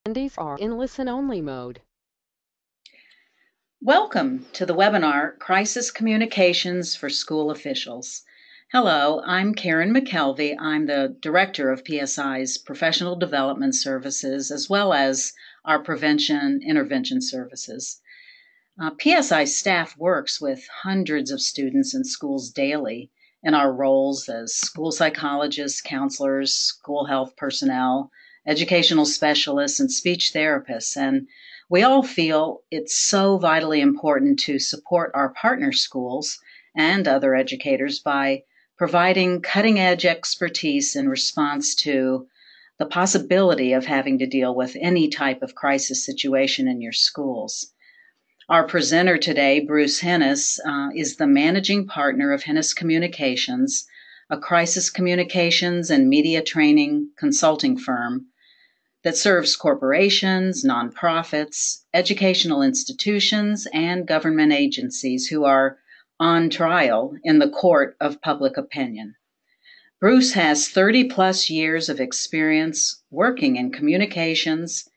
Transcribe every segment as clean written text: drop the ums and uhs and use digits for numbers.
Attendees are in listen-only mode. Welcome to the webinar, Crisis Communications for School Officials. Hello, I'm Karen McKelvey. I'm the Director of PSI's Professional Development Services, as well as our Prevention Intervention Services. PSI staff works with hundreds of students in schools daily in our roles as school psychologists, counselors, school health personnel, educational specialists, and speech therapists. And we all feel it's so vitally important to support our partner schools and other educators by providing cutting-edge expertise in response to the possibility of having to deal with any type of crisis situation in your schools. Our presenter today, Bruce Hennes, is the managing partner of Hennes Communications, a crisis communications and media training consulting firm that serves corporations, nonprofits, educational institutions, and government agencies who are on trial in the court of public opinion. Bruce has 30-plus years of experience working in communications,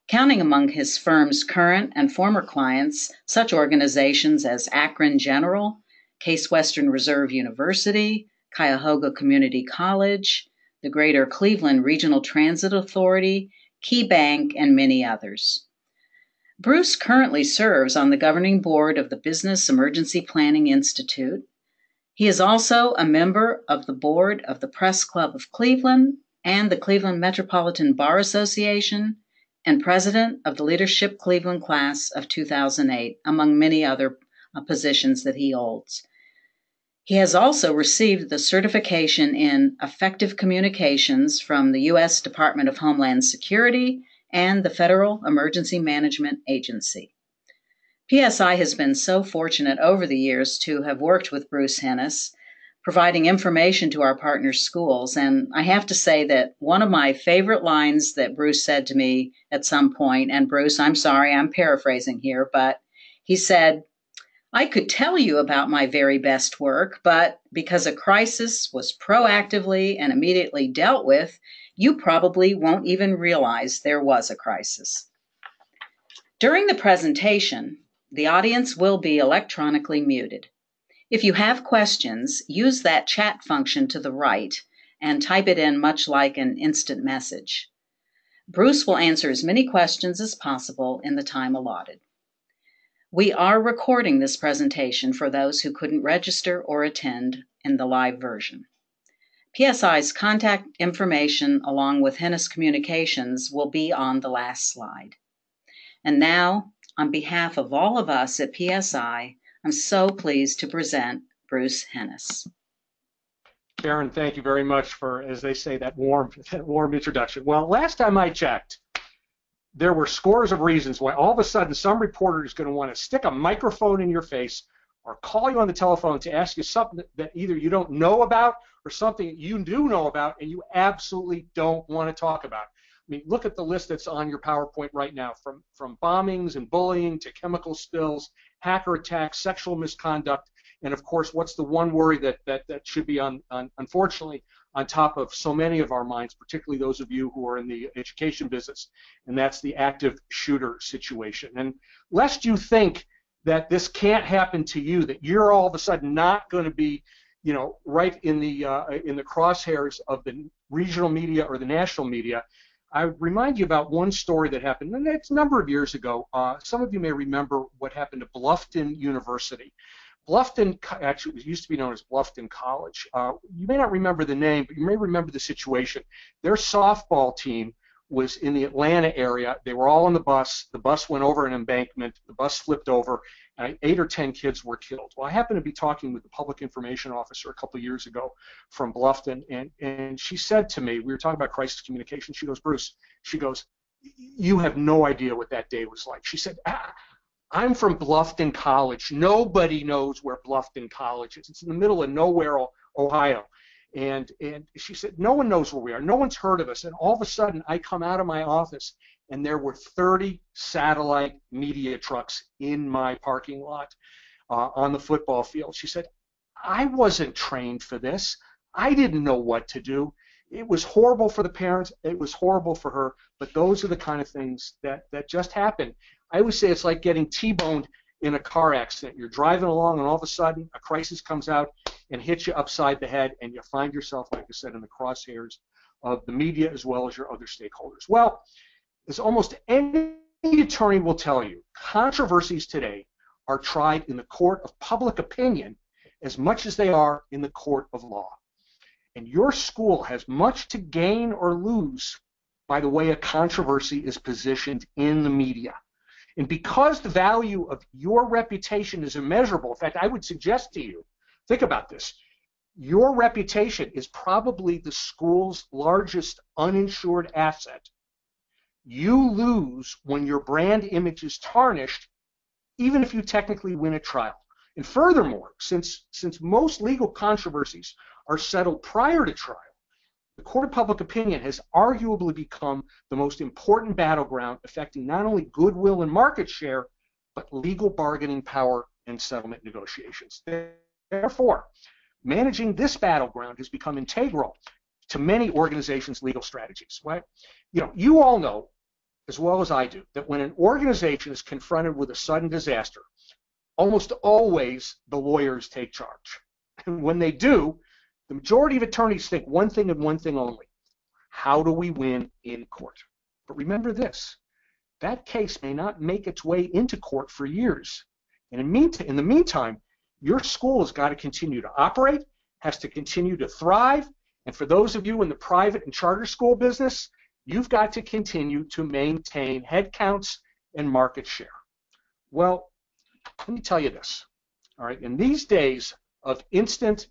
counting among his firm's current and former clients such organizations as Akron General, Case Western Reserve University, Cuyahoga Community College, the Greater Cleveland Regional Transit Authority, Key Bank, and many others. Bruce currently serves on the governing board of the Business Emergency Planning Institute. He is also a member of the board of the Press Club of Cleveland and the Cleveland Metropolitan Bar Association, and president of the Leadership Cleveland class of 2008, among many other positions that he holds. He has also received the certification in effective communications from the U.S. Department of Homeland Security and the Federal Emergency Management Agency. PSI has been so fortunate over the years to have worked with Bruce Hennes, providing information to our partner schools. And I have to say that one of my favorite lines that Bruce said to me at some point, and Bruce, I'm sorry, I'm paraphrasing here, but he said, "I could tell you about my very best work, but because a crisis was proactively and immediately dealt with, you probably won't even realize there was a crisis." During the presentation, the audience will be electronically muted. If you have questions, use that chat function to the right and type it in much like an instant message. Bruce will answer as many questions as possible in the time allotted. We are recording this presentation for those who couldn't register or attend in the live version. PSI's contact information along with Hennes Communications will be on the last slide. And now, on behalf of all of us at PSI, I'm so pleased to present Bruce Hennes. Karen, thank you very much for, as they say, that warm introduction. Well, last time I checked, there were scores of reasons why all of a sudden some reporter is going to want to stick a microphone in your face or call you on the telephone to ask you something that either you don't know about or something that you do know about and you absolutely don't want to talk about. I mean, look at the list that's on your PowerPoint right now, from bombings and bullying to chemical spills, hacker attacks, sexual misconduct, and of course, what's the one worry that should be unfortunately on top of so many of our minds, particularly those of you who are in the education business, and that's the active shooter situation. And lest you think that this can't happen to you, that you're all of a sudden not going to be, right in the crosshairs of the regional media or the national media, I would remind you about one story that happened, and it's a number of years ago. Some of you may remember what happened to Bluffton University. Bluffton, actually, it used to be known as Bluffton College. You may not remember the name, but you may remember the situation. Their softball team was in the Atlanta area. They were all on the bus. The bus went over an embankment. The bus flipped over, and 8 or 10 kids were killed. Well, I happened to be talking with the public information officer a couple of years ago from Bluffton, and she said to me, we were talking about crisis communication. She goes, "Bruce," she goes, "you have no idea what that day was like." She said, "I'm from Bluffton College. Nobody knows where Bluffton College is. It's in the middle of nowhere, Ohio." And she said, "No one knows where we are. No one's heard of us." And all of a sudden, I come out of my office, and there were 30 satellite media trucks in my parking lot on the football field. She said, "I wasn't trained for this. I didn't know what to do. It was horrible for the parents. It was horrible for her. But those are the kind of things that just happen. I always say it's like getting T-boned in a car accident. You're driving along, and all of a sudden, a crisis comes out and hits you upside the head, and you find yourself, like I said, in the crosshairs of the media as well as your other stakeholders. Well, as almost any attorney will tell you, controversies today are tried in the court of public opinion as much as they are in the court of law. And your school has much to gain or lose by the way a controversy is positioned in the media. And because the value of your reputation is immeasurable, in fact, I would suggest to you, think about this, your reputation is probably the school's largest uninsured asset. You lose when your brand image is tarnished, even if you technically win a trial. And furthermore, since most legal controversies are settled prior to trial, the court of public opinion has arguably become the most important battleground affecting not only goodwill and market share, but legal bargaining power and settlement negotiations. Therefore, managing this battleground has become integral to many organizations' legal strategies. Right? You all know, as well as I do, that when an organization is confronted with a sudden disaster, almost always the lawyers take charge. And when they do, the majority of attorneys think one thing and one thing only: how do we win in court? But remember this, that case may not make its way into court for years. And in the meantime, your school has got to continue to operate, has to continue to thrive, and for those of you in the private and charter school business, you've got to continue to maintain head counts and market share. Well, let me tell you this, all right? In these days of instant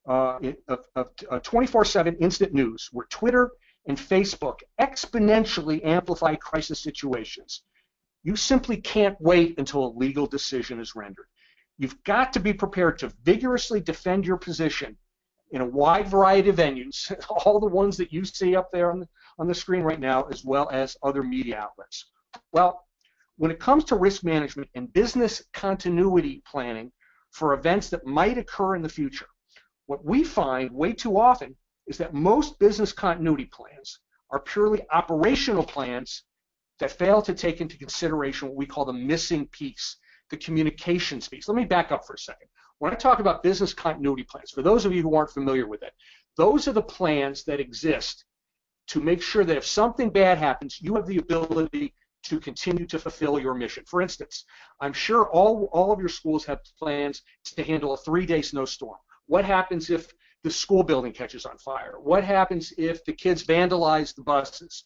24/7 instant news, where Twitter and Facebook exponentially amplify crisis situations, you simply can't wait until a legal decision is rendered. You've got to be prepared to vigorously defend your position in a wide variety of venues, all the ones that you see up there on the screen right now, as well as other media outlets. Well, when it comes to risk management and business continuity planning for events that might occur in the future, what we find way too often is that most business continuity plans are purely operational plans that fail to take into consideration what we call the missing piece, the communications piece. Let me back up for a second. When I talk about business continuity plans, for those of you who aren't familiar with it, those are the plans that exist to make sure that if something bad happens, you have the ability to continue to fulfill your mission. For instance, I'm sure all of your schools have plans to handle a 3-day snowstorm. What happens if the school building catches on fire? What happens if the kids vandalize the buses?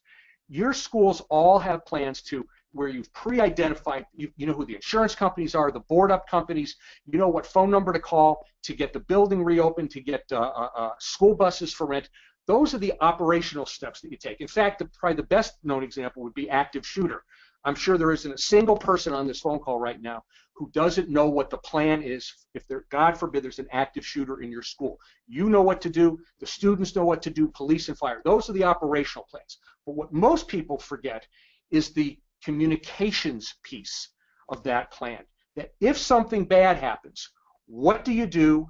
Your schools all have plans to where you've pre-identified, you know who the insurance companies are, the board-up companies, you know what phone number to call to get the building reopened, to get school buses for rent. Those are the operational steps that you take. In fact, probably the best known example would be active shooter. I'm sure there isn't a single person on this phone call right now who doesn't know what the plan is if there, God forbid, there's an active shooter in your school. You know what to do, the students know what to do, police and fire. Those are the operational plans. But what most people forget is the communications piece of that plan. That if something bad happens, what do you do?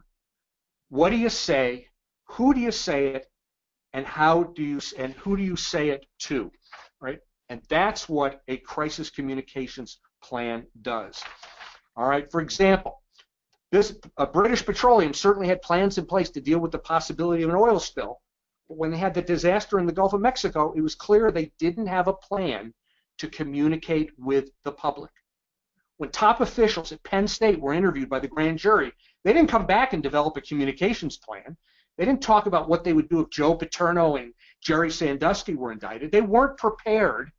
What do you say? Who do you say it? And who do you say it to? Right? And that's what a crisis communications plan does. All right. For example, British Petroleum certainly had plans in place to deal with the possibility of an oil spill. But when they had the disaster in the Gulf of Mexico, it was clear they didn't have a plan to communicate with the public. When top officials at Penn State were interviewed by the grand jury, they didn't come back and develop a communications plan. They didn't talk about what they would do if Joe Paterno and Jerry Sandusky were indicted. They weren't prepared,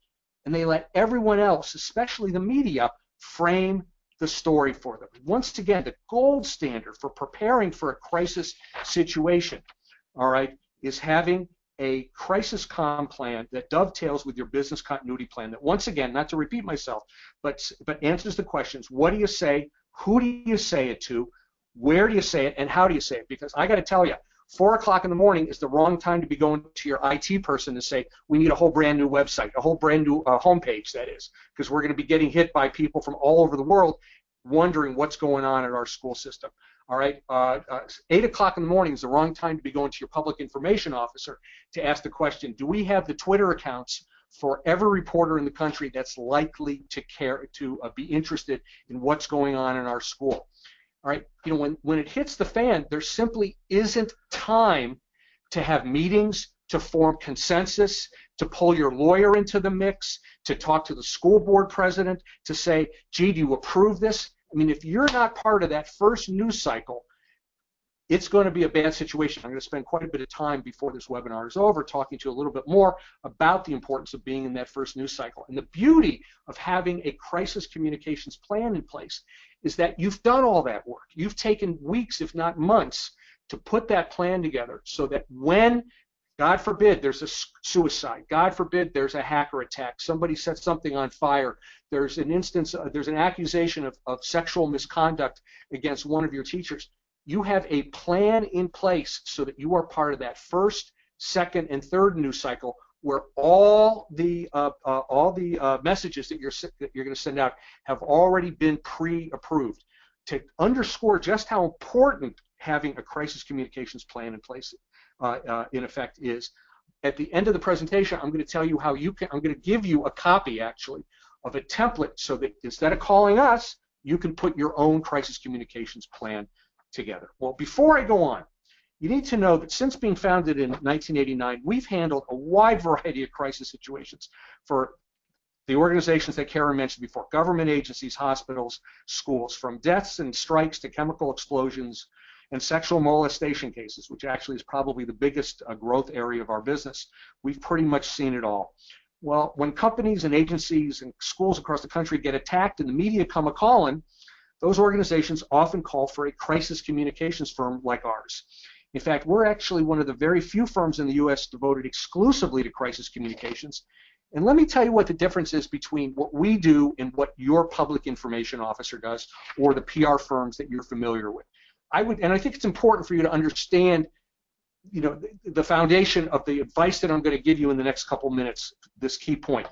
and they let everyone else, especially the media, frame the story for them. Once again, the gold standard for preparing for a crisis situation, all right, is having a crisis comm plan that dovetails with your business continuity plan that, once again, not to repeat myself, but answers the questions: what do you say, who do you say it to, where do you say it, and how do you say it? Because I got to tell you, 4 o'clock in the morning is the wrong time to be going to your IT person and say, we need a whole brand new website, a whole brand new homepage, that is, because we're going to be getting hit by people from all over the world wondering what's going on in our school system. All right, 8 o'clock in the morning is the wrong time to be going to your public information officer to ask the question, do we have the Twitter accounts for every reporter in the country that's likely to be interested in what's going on in our school? All right, when it hits the fan, there simply isn't time to have meetings, to form consensus, to pull your lawyer into the mix, to talk to the school board president, to say, gee, do you approve this? I mean, if you're not part of that first news cycle, it's going to be a bad situation. I'm going to spend quite a bit of time before this webinar is over talking to you a little bit more about the importance of being in that first news cycle. And the beauty of having a crisis communications plan in place is that you've done all that work. You've taken weeks, if not months, to put that plan together so that when, God forbid, there's a suicide, God forbid there's a hacker attack, somebody sets something on fire, there's an instance, there's an accusation of sexual misconduct against one of your teachers, you have a plan in place so that you are part of that first, second, and third news cycle where all the messages that you're going to send out have already been pre-approved. To underscore just how important having a crisis communications plan in place, in effect, is, at the end of the presentation, I'm going to tell you how you can. I'm going to give you a copy, actually, of a template so that instead of calling us, you can put your own crisis communications plan together. Well, before I go on, you need to know that since being founded in 1989, we've handled a wide variety of crisis situations for the organizations that Karen mentioned before, government agencies, hospitals, schools, from deaths and strikes to chemical explosions and sexual molestation cases, which actually is probably the biggest growth area of our business. We've pretty much seen it all. Well, when companies and agencies and schools across the country get attacked and the media come a-calling, those organizations often call for a crisis communications firm like ours. In fact, we're actually one of the very few firms in the U.S. devoted exclusively to crisis communications. And let me tell you what the difference is between what we do and what your public information officer does or the PR firms that you're familiar with. And I think it's important for you to understand, the foundation of the advice that I'm going to give you in the next couple minutes, this key point.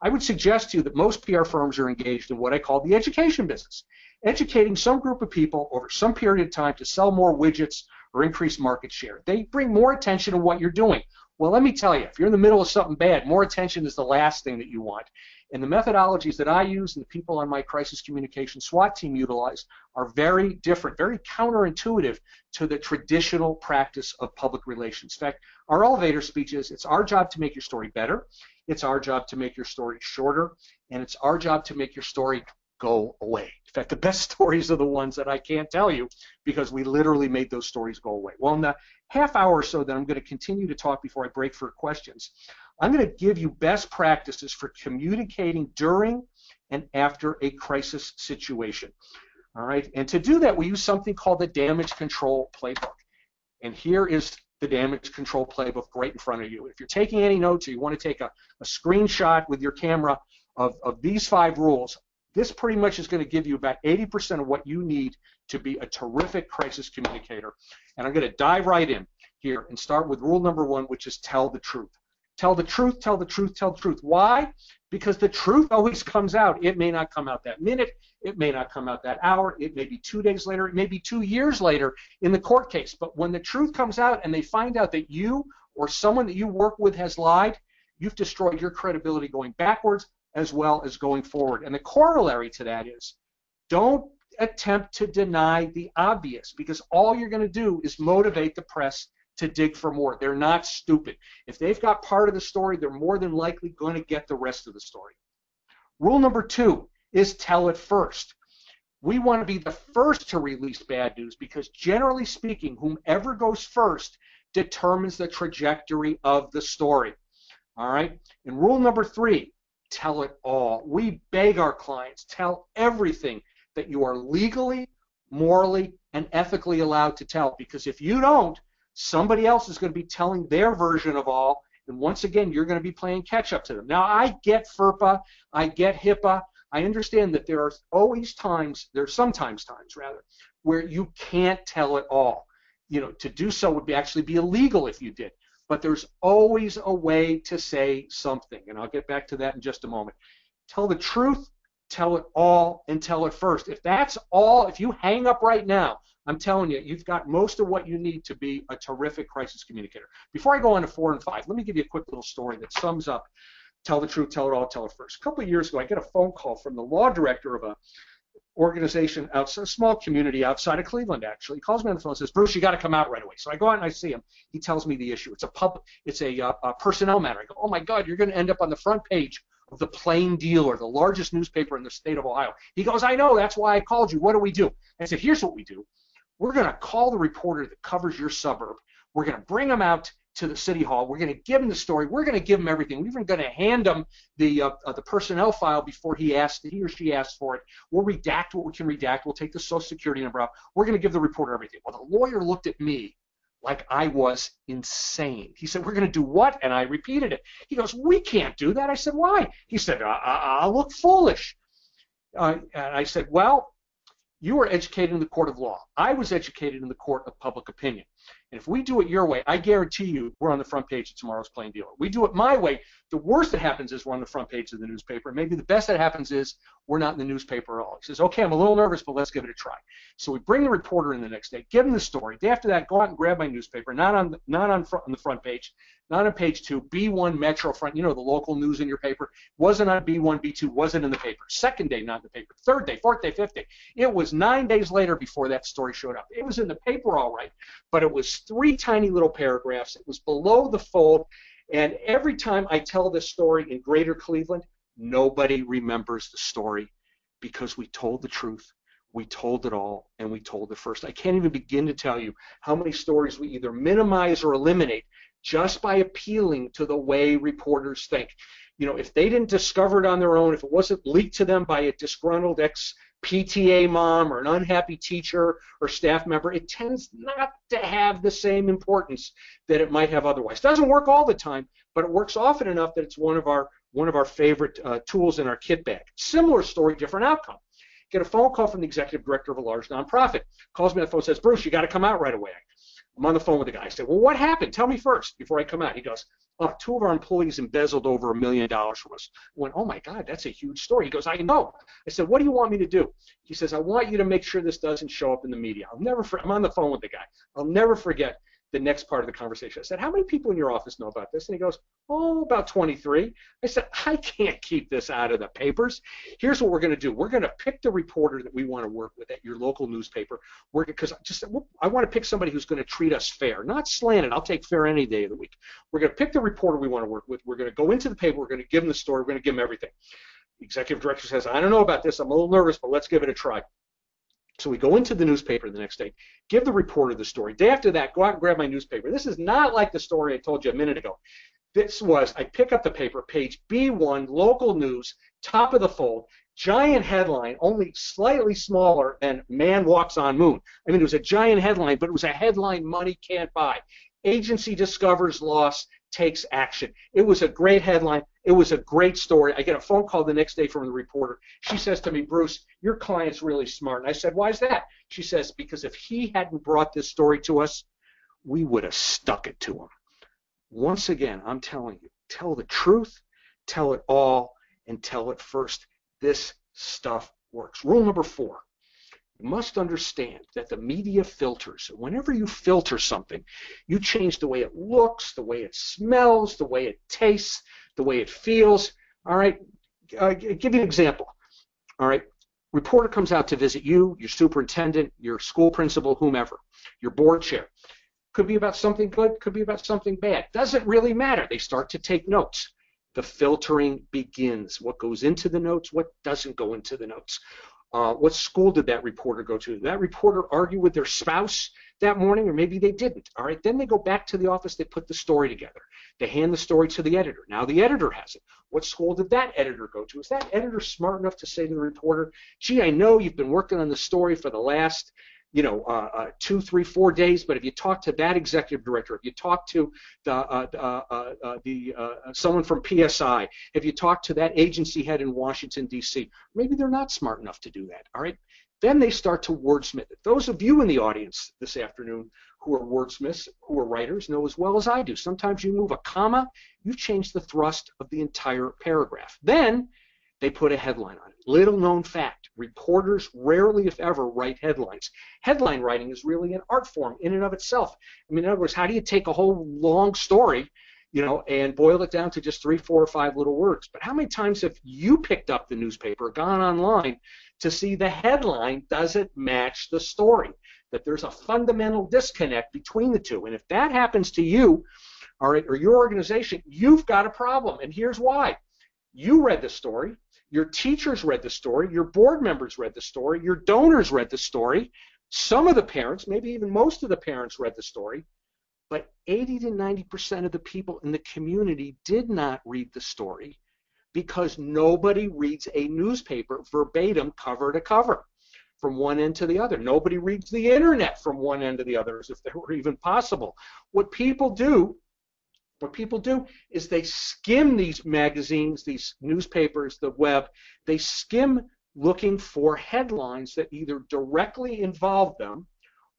I would suggest to you that most PR firms are engaged in what I call the education business, educating some group of people over some period of time to sell more widgets or increase market share. They bring more attention to what you're doing. Well, let me tell you, if you're in the middle of something bad, more attention is the last thing that you want. And the methodologies that I use and the people on my crisis communication SWAT team utilize are very different, very counterintuitive to the traditional practice of public relations. In fact, our elevator speech is, it's our job to make your story better, it's our job to make your story shorter, and it's our job to make your story go away. In fact, the best stories are the ones that I can't tell you because we literally made those stories go away. Well, in the half hour or so that I'm going to continue to talk before I break for questions, I'm going to give you best practices for communicating during and after a crisis situation. All right, and to do that, we use something called the Damage Control Playbook. And here is the Damage Control Playbook right in front of you. If you're taking any notes or you want to take a screenshot with your camera of these 5 rules, this pretty much is going to give you about 80% of what you need to be a terrific crisis communicator. And I'm going to dive right in here and start with rule number 1, which is tell the truth. Tell the truth, tell the truth, tell the truth. Why? Because the truth always comes out. It may not come out that minute. It may not come out that hour. It may be 2 days later. It may be 2 years later in the court case. But when the truth comes out and they find out that you or someone that you work with has lied, you've destroyed your credibility going backwards as well as going forward. And the corollary to that is, don't attempt to deny the obvious, because all you're going to do is motivate the press to dig for more. They're not stupid. If they've got part of the story, they're more than likely going to get the rest of the story. Rule number 2 is tell it first. We want to be the first to release bad news because, generally speaking, whomever goes first determines the trajectory of the story. All right? And rule number 3, tell it all. We beg our clients, tell everything that you are legally, morally, and ethically allowed to tell, because if you don't, somebody else is going to be telling their version of all, and once again, you're going to be playing catch-up to them. Now, I get FERPA, I get HIPAA, I understand that there are sometimes times where you can't tell it all. To do so would actually be illegal if you did. But there's always a way to say something, and I'll get back to that in just a moment. Tell the truth, tell it all, and tell it first. If that's all, if you hang up right now, I'm telling you, you've got most of what you need to be a terrific crisis communicator. Before I go on to 4 and 5, let me give you a quick little story that sums up tell the truth, tell it all, tell it first. A couple of years ago, I get a phone call from the law director of a organization outside a small community outside of Cleveland. Actually, he calls me on the phone and says, "Bruce, you got to come out right away." So I go out and I see him. He tells me the issue. It's a personnel matter. I go, "Oh my God, you're going to end up on the front page of the Plain Dealer, the largest newspaper in the state of Ohio." He goes, "I know. That's why I called you. What do we do?" I said, "Here's what we do. We're going to call the reporter that covers your suburb. We're going to bring him out to the city hall. We're going to give him the story. We're going to give him everything. We're even going to hand him the personnel file before he or she asks for it. We'll redact what we can redact. We'll take the Social Security number out. We're going to give the reporter everything." Well, the lawyer looked at me like I was insane. He said, "We're going to do what?" And I repeated it. He goes, "We can't do that." I said, "Why?" He said, "I'll look foolish." And I said, "Well, you were educated in the court of law. I was educated in the court of public opinion. And if we do it your way, I guarantee you we're on the front page of tomorrow's Plain Dealer. We do it my way, the worst that happens is we're on the front page of the newspaper. Maybe the best that happens is we're not in the newspaper at all." He says, "Okay, I'm a little nervous, but let's give it a try." So we bring the reporter in the next day, give him the story. Day after that, go out and grab my newspaper, not on the front page, not on page 2, B1 Metro front, you know, the local news in your paper. Wasn't on B1, B2, wasn't in the paper. Second day, not in the paper. Third day, fourth day, fifth day. It was 9 days later before that story showed up. It was in the paper all right, but it was 3 tiny little paragraphs. It was below the fold, and every time I tell this story in Greater Cleveland, nobody remembers the story because we told the truth. We told it all, and we told it first. I can't even begin to tell you how many stories we either minimize or eliminate just by appealing to the way reporters think. You know, if they didn't discover it on their own, if it wasn't leaked to them by a disgruntled ex-PTA mom or an unhappy teacher or staff member, it tends not to have the same importance that it might have otherwise. It doesn't work all the time, but it works often enough that it's one of our favorite tools in our kit bag. Similar story, different outcome. Get a phone call from the executive director of a large nonprofit. Calls me on the phone and says, "Bruce, you got to come out right away." I'm on the phone with the guy. I said, "Well, what happened? Tell me first before I come out." He goes, "Oh, 2 of our employees embezzled over $1 million from us." I went, "Oh my God, that's a huge story." He goes, "I know." I said, "What do you want me to do?" He says, "I want you to make sure this doesn't show up in the media." I'm on the phone with the guy. I'll never forget the next part of the conversation. I said, "How many people in your office know about this?" And he goes, "Oh, about 23. I said, "I can't keep this out of the papers. Here's what we're going to do. We're going to pick the reporter that we want to work with at your local newspaper. Because I want to pick somebody who's going to treat us fair, not slanted. I'll take fair any day of the week. We're going to pick the reporter we want to work with. We're going to go into the paper. We're going to give them the story. We're going to give them everything." The executive director says, "I don't know about this. I'm a little nervous, but let's give it a try." So we go into the newspaper the next day, give the reporter the story. Day after that, go out and grab my newspaper. This is not like the story I told you a minute ago. I pick up the paper, page B1, local news, top of the fold, giant headline, only slightly smaller than "Man Walks on Moon." I mean, it was a giant headline, but it was a headline money can't buy. Agency discovers loss, takes action. It was a great headline. It was a great story. I get a phone call the next day from the reporter. She says to me, "Bruce, your client's really smart." And I said, "Why is that?" She says, "Because if he hadn't brought this story to us, we would have stuck it to him." Once again, I'm telling you, tell the truth, tell it all, and tell it first. This stuff works. Rule number 4. You must understand that the media filters. Whenever you filter something, you change the way it looks, the way it smells, the way it tastes, the way it feels. All right, I'll give you an example. All right, reporter comes out to visit you, your superintendent, your school principal, whomever, your board chair. Could be about something good, could be about something bad. Doesn't really matter. They start to take notes. The filtering begins. What goes into the notes, what doesn't go into the notes. What school did that reporter go to? Did that reporter argue with their spouse that morning, or maybe they didn't? All right, then they go back to the office, they put the story together. They hand the story to the editor. Now the editor has it. What school did that editor go to? Is that editor smart enough to say to the reporter, "Gee, I know you've been working on the story for the last 2, 3, 4 days, but if you talk to that executive director, if you talk to someone from PSI, if you talk to that agency head in Washington, D.C., maybe they're not smart enough to do that." All right? Then they start to wordsmith it. Those of you in the audience this afternoon who are wordsmiths, who are writers, know as well as I do. Sometimes you move a comma, you change the thrust of the entire paragraph. Then they put a headline on it. Little known fact, reporters rarely, if ever, write headlines. Headline writing is really an art form in and of itself. I mean, in other words, how do you take a whole long story, and boil it down to just 3, 4, or 5 little words? But how many times have you picked up the newspaper, gone online to see the headline doesn't match the story, that there's a fundamental disconnect between the two? And if that happens to you, all right, or your organization, you've got a problem. And here's why. You read the story, your teachers read the story, your board members read the story, your donors read the story, some of the parents, maybe even most of the parents read the story, but 80 to 90% of the people in the community did not read the story because nobody reads a newspaper verbatim, cover to cover, from one end to the other. Nobody reads the internet from one end to the other, as if that were even possible. What people do is they skim these magazines, these newspapers, the web. They skim looking for headlines that either directly involve them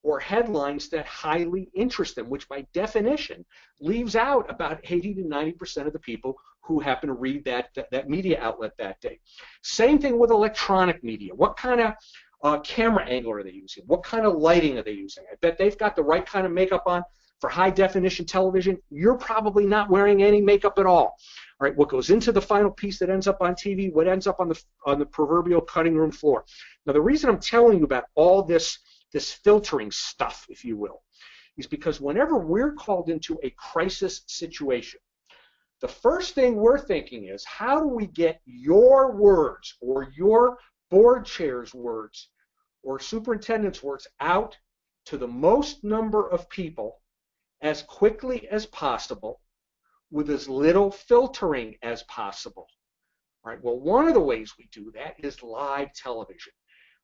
or headlines that highly interest them, which by definition leaves out about 80 to 90% of the people who happen to read that media outlet that day. Same thing with electronic media. What kind of camera angle are they using? What kind of lighting are they using? I bet they've got the right kind of makeup on. For high definition television, you're probably not wearing any makeup at all. All right, what goes into the final piece that ends up on TV, what ends up on the proverbial cutting room floor. Now, the reason I'm telling you about all this filtering stuff, if you will, is because whenever we're called into a crisis situation, the first thing we're thinking is, how do we get your words or your board chair's words or superintendent's words out to the most number of people as quickly as possible with as little filtering as possible? All right, well, one of the ways we do that is live television.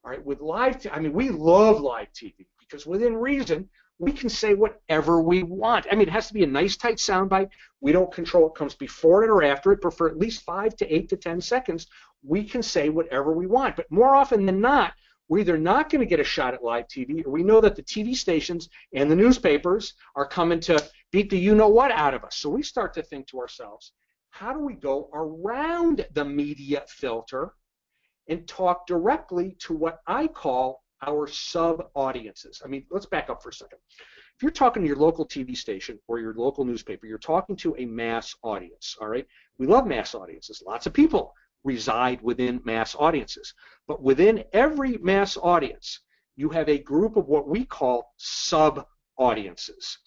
All right, with I mean, we love live TV because within reason, we can say whatever we want. I mean, it has to be a nice, tight soundbite. We don't control what comes before it or after it, but for at least 5 to 8 to 10 seconds, we can say whatever we want. But more often than not, we're either not going to get a shot at live TV, or we know that the TV stations and the newspapers are coming to beat the you-know-what out of us. So we start to think to ourselves, how do we go around the media filter and talk directly to what I call our sub-audiences? I mean, let's back up for a second. If you're talking to your local TV station or your local newspaper, you're talking to a mass audience, all right? We love mass audiences. Lots of people reside within mass audiences. But within every mass audience, you have a group of what we call sub-audiences.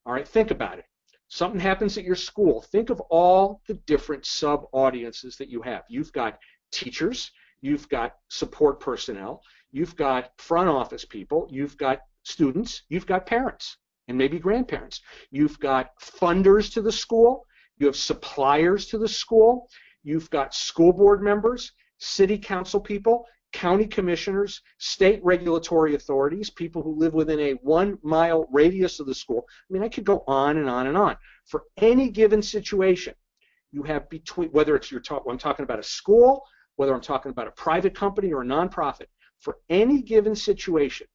All right, think about it. Something happens at your school. Think of all the different sub-audiences that you have. You've got teachers, you've got support personnel, you've got front office people, you've got students, you've got parents, and maybe grandparents. You've got funders to the school, you have suppliers to the school, you've got school board members, city council people, county commissioners, state regulatory authorities, people who live within a 1-mile radius of the school. I mean, I could go on and on and on. For any given situation, you have between, whether it's I'm talking about a school, whether I'm talking about a private company or a nonprofit, for any given situation,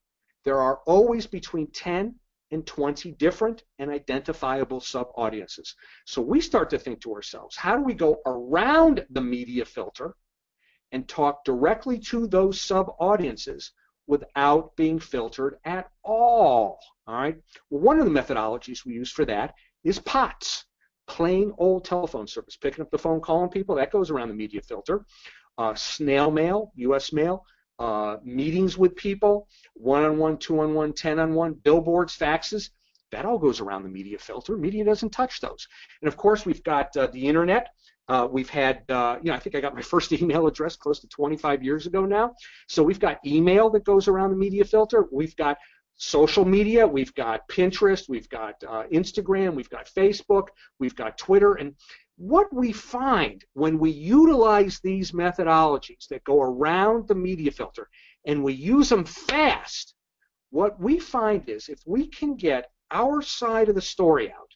there are always between 10 and 20 different and identifiable sub-audiences. So we start to think to ourselves, how do we go around the media filter and talk directly to those sub-audiences without being filtered at all? All right. Well, one of the methodologies we use for that is POTS, plain old telephone service, picking up the phone, calling people. That goes around the media filter. Snail mail, U.S. mail, meetings with people, 1-on-1, 2-on-1, 10-on-1, billboards, faxes. That all goes around the media filter. Media doesn't touch those. And of course, we've got the internet. We've had, I think I got my first email address close to 25 years ago now. So we've got email that goes around the media filter. We've got social media. We've got Pinterest. We've got Instagram. We've got Facebook. We've got Twitter. And what we find when we utilize these methodologies that go around the media filter and we use them fast, what we find is if we can get our side of the story out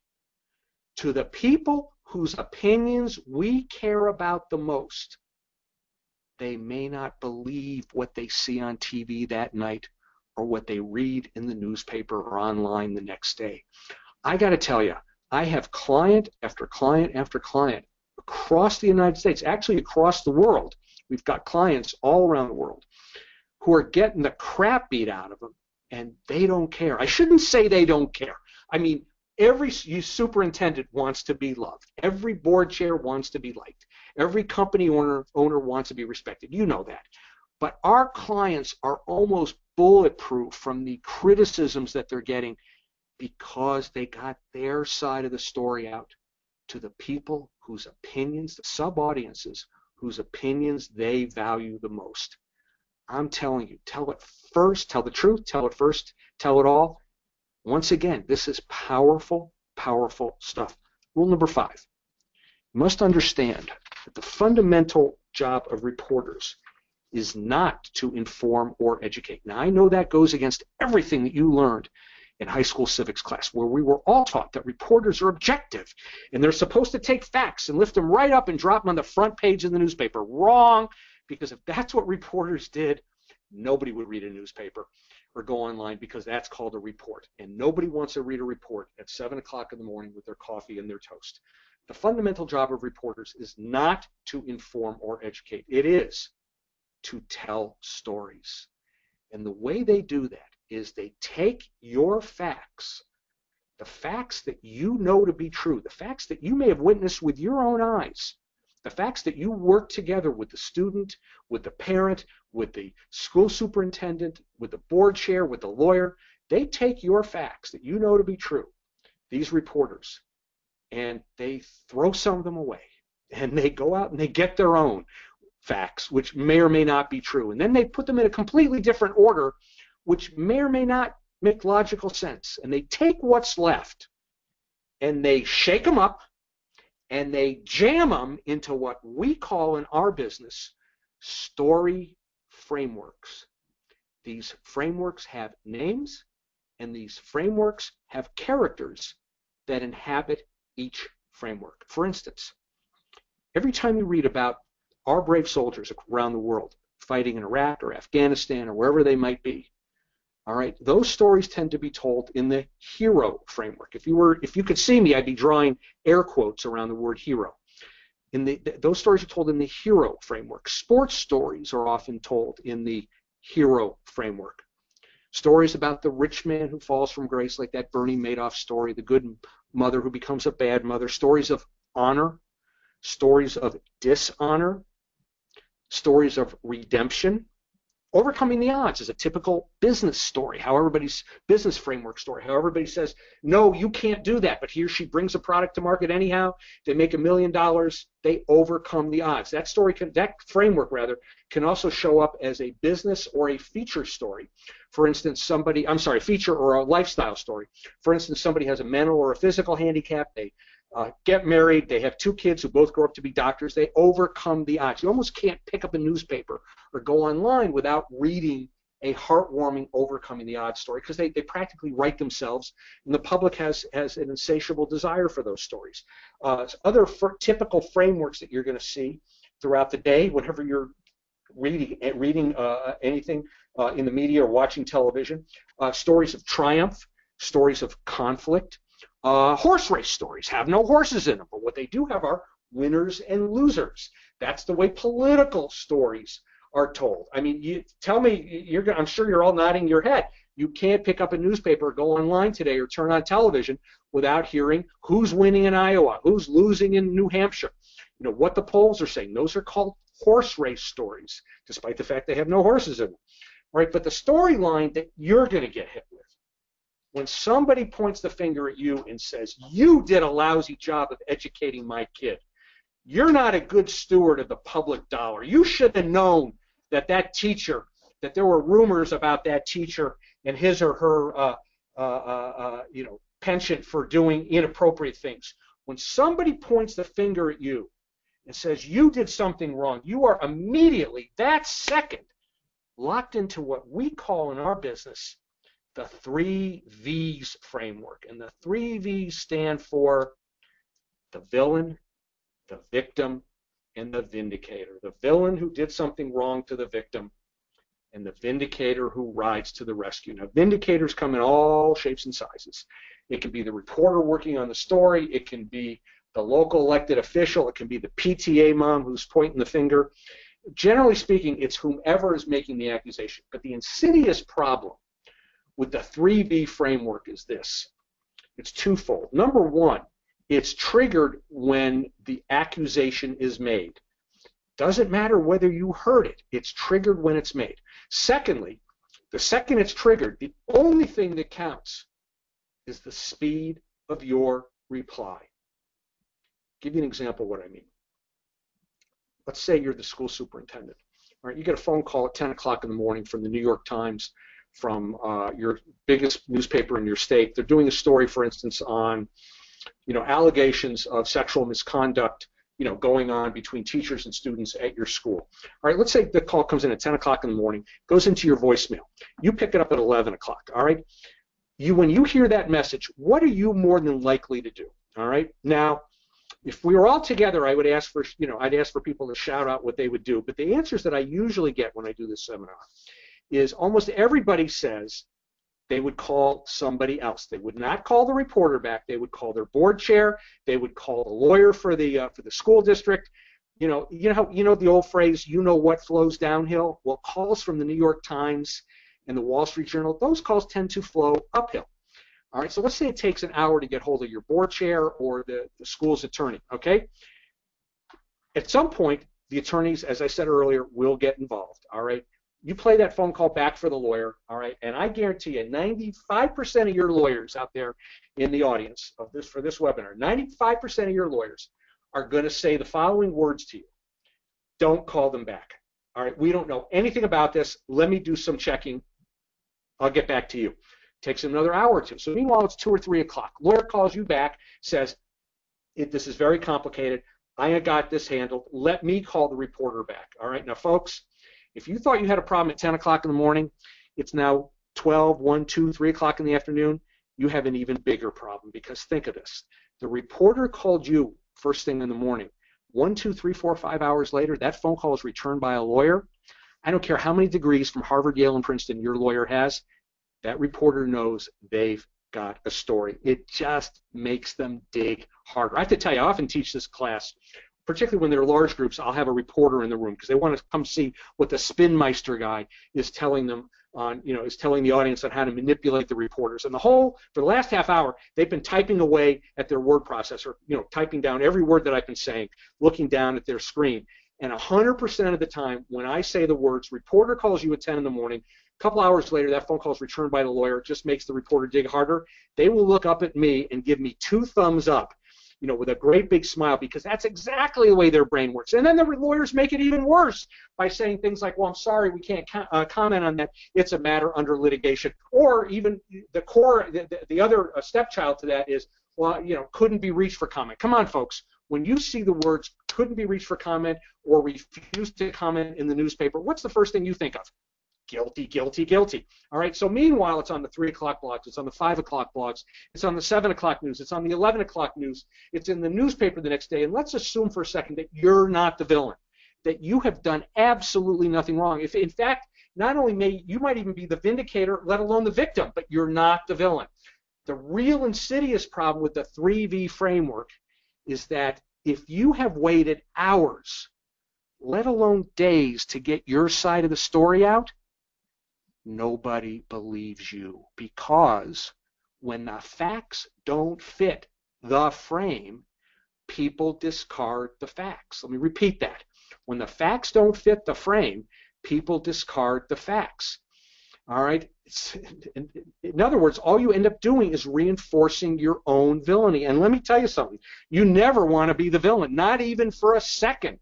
to the people whose opinions we care about the most, they may not believe what they see on TV that night or what they read in the newspaper or online the next day. I got to tell you, I have client after client after client across the United States, actually across the world, We've got clients all around the world who are getting the crap beat out of them, and they don't care. I shouldn't say they don't care. I mean, every superintendent wants to be loved. Every board chair wants to be liked. Every company owner wants to be respected. You know that. But our clients are almost bulletproof from the criticisms that they're getting because they got their side of the story out to the people whose opinions, the sub-audiences, whose opinions they value the most. I'm telling you, tell it first, tell the truth, tell it first, tell it all. Once again, this is powerful, powerful stuff. Rule number 5. You must understand that the fundamental job of reporters is not to inform or educate. Now, I know that goes against everything that you learned in high school civics class, where we were all taught that reporters are objective and they're supposed to take facts and lift them right up and drop them on the front page of the newspaper. Wrong, because if that's what reporters did, nobody would read a newspaper or go online, because that's called a report. And nobody wants to read a report at 7 o'clock in the morning with their coffee and their toast. The fundamental job of reporters is not to inform or educate. It is to tell stories. And the way they do that is they take your facts, the facts that you know to be true, the facts that you may have witnessed with your own eyes, the facts that you work together with the student, with the parent, with the school superintendent, with the board chair, with the lawyer. They take your facts that you know to be true, these reporters, and they throw some of them away. And they go out and they get their own facts, which may or may not be true. And then they put them in a completely different order, which may or may not make logical sense. And they take what's left and they shake them up and they jam them into what we call in our business story frameworks. These frameworks have names, and these frameworks have characters that inhabit each framework. For instance, every time you read about our brave soldiers around the world fighting in Iraq or Afghanistan or wherever they might be, all right, those stories tend to be told in the hero framework. If you could see me, I'd be drawing air quotes around the word hero. Those stories are told in the hero framework. Sports stories are often told in the hero framework. Stories about the rich man who falls from grace, like that Bernie Madoff story, the good mother who becomes a bad mother, stories of honor, stories of dishonor, stories of redemption. Overcoming the odds is a typical business story, how everybody's business framework story, how everybody says, no, you can't do that, but he or she brings a product to market anyhow, they make $1 million, they overcome the odds. That framework can also show up as a business or a feature story. For instance, feature or a lifestyle story. For instance, somebody has a mental or a physical handicap, they get married, they have 2 kids who both grow up to be doctors, they overcome the odds. You almost can't pick up a newspaper or go online without reading a heartwarming overcoming the odds story, because they practically write themselves, and the public has an insatiable desire for those stories. Other typical frameworks that you're going to see throughout the day whenever you're reading anything in the media or watching television, stories of triumph, stories of conflict. Horse race stories have no horses in them, but what they do have are winners and losers. That's the way political stories are told. I mean, you tell me, I'm sure you're all nodding your head. You can't pick up a newspaper or go online today or turn on television without hearing who's winning in Iowa, who's losing in New Hampshire, what the polls are saying. Those are called horse race stories, despite the fact they have no horses in them. Right? But the storyline that you're going to get hit with, when somebody points the finger at you and says, you did a lousy job of educating my kid, you're not a good steward of the public dollar. You should have known that there were rumors about that teacher and his or her penchant for doing inappropriate things. When somebody points the finger at you and says you did something wrong, you are immediately, that second, locked into what we call in our business the 3 V's framework. And the 3 V's stand for the villain, the victim, and the vindicator. The villain who did something wrong to the victim, and the vindicator who rides to the rescue. Now, vindicators come in all shapes and sizes. It can be the reporter working on the story. It can be the local elected official. It can be the PTA mom who's pointing the finger. Generally speaking, it's whomever is making the accusation. But the insidious problem with the 3V framework is this. It's twofold. Number one, it's triggered when the accusation is made. Doesn't matter whether you heard it. It's triggered when it's made. Secondly, the second it's triggered, the only thing that counts is the speed of your reply. Give you an example of what I mean. Let's say you're the school superintendent. All right, you get a phone call at 10 o'clock in the morning from the New York Times, from your biggest newspaper in your state. They're doing a story, for instance, on allegations of sexual misconduct going on between teachers and students at your school. All right, let's say the call comes in at 10 o'clock in the morning, goes into your voicemail. You pick it up at 11 o'clock, all right? When you hear that message, what are you more than likely to do? All right? Now, if we were all together, I would ask for, I'd ask for people to shout out what they would do. But the answers that I usually get when I do this seminar is almost everybody says they would call somebody else. They would not call the reporter back. They would call their board chair. They would call the lawyer for the school district. You know the old phrase, what flows downhill? Well, calls from the New York Times and the Wall Street Journal, those calls tend to flow uphill. All right, so let's say it takes an hour to get hold of your board chair or the school's attorney, okay? At some point, the attorneys, as I said earlier, will get involved, all right? You play that phone call back for the lawyer, all right, and I guarantee you 95% of your lawyers out there in the audience for this webinar, 95% of your lawyers are going to say the following words to you. Don't call them back. All right, we don't know anything about this. Let me do some checking. I'll get back to you. Takes another hour or two. So meanwhile, it's 2 or 3 o'clock. Lawyer calls you back, says, this is very complicated. I got this handled. Let me call the reporter back. All right, now, folks, if you thought you had a problem at 10 o'clock in the morning, it's now 12, 1, 2, 3 o'clock in the afternoon. You have an even bigger problem because think of this. The reporter called you first thing in the morning. 1, 2, 3, 4, 5 hours later, that phone call is returned by a lawyer. I don't care how many degrees from Harvard, Yale, and Princeton your lawyer has. That reporter knows they've got a story. It just makes them dig harder. I have to tell you, I often teach this class, particularly when they're large groups. I'll have a reporter in the room because they want to come see what the spinmeister guy is telling them on, is telling the audience on how to manipulate the reporters. And for the last half hour, they've been typing away at their word processor, typing down every word that I've been saying, looking down at their screen. And 100% of the time, when I say the words, reporter calls you at 10 in the morning, a couple hours later, that phone call is returned by the lawyer. It just makes the reporter dig harder. They will look up at me and give me 2 thumbs up, with a great big smile, because that's exactly the way their brain works. And then the lawyers make it even worse by saying things like, well, I'm sorry, we can't comment on that. It's a matter under litigation. Or even the other stepchild to that is, well, couldn't be reached for comment. Come on, folks. When you see the words couldn't be reached for comment or refused to comment in the newspaper, what's the first thing you think of? Guilty, guilty, guilty. All right, so meanwhile, it's on the 3 o'clock blogs, it's on the 5 o'clock blogs, it's on the 7 o'clock news, it's on the 11 o'clock news, it's in the newspaper the next day, and let's assume for a second that you're not the villain, that you have done absolutely nothing wrong. If, in fact, not only you might even be the vindicator, let alone the victim, but you're not the villain. The real insidious problem with the 3V framework is that if you have waited hours, let alone days, to get your side of the story out, nobody believes you, because when the facts don't fit the frame, people discard the facts. Let me repeat that. When the facts don't fit the frame, people discard the facts. All right? In other words, all you end up doing is reinforcing your own villainy. And let me tell you something. You never want to be the villain, not even for a second.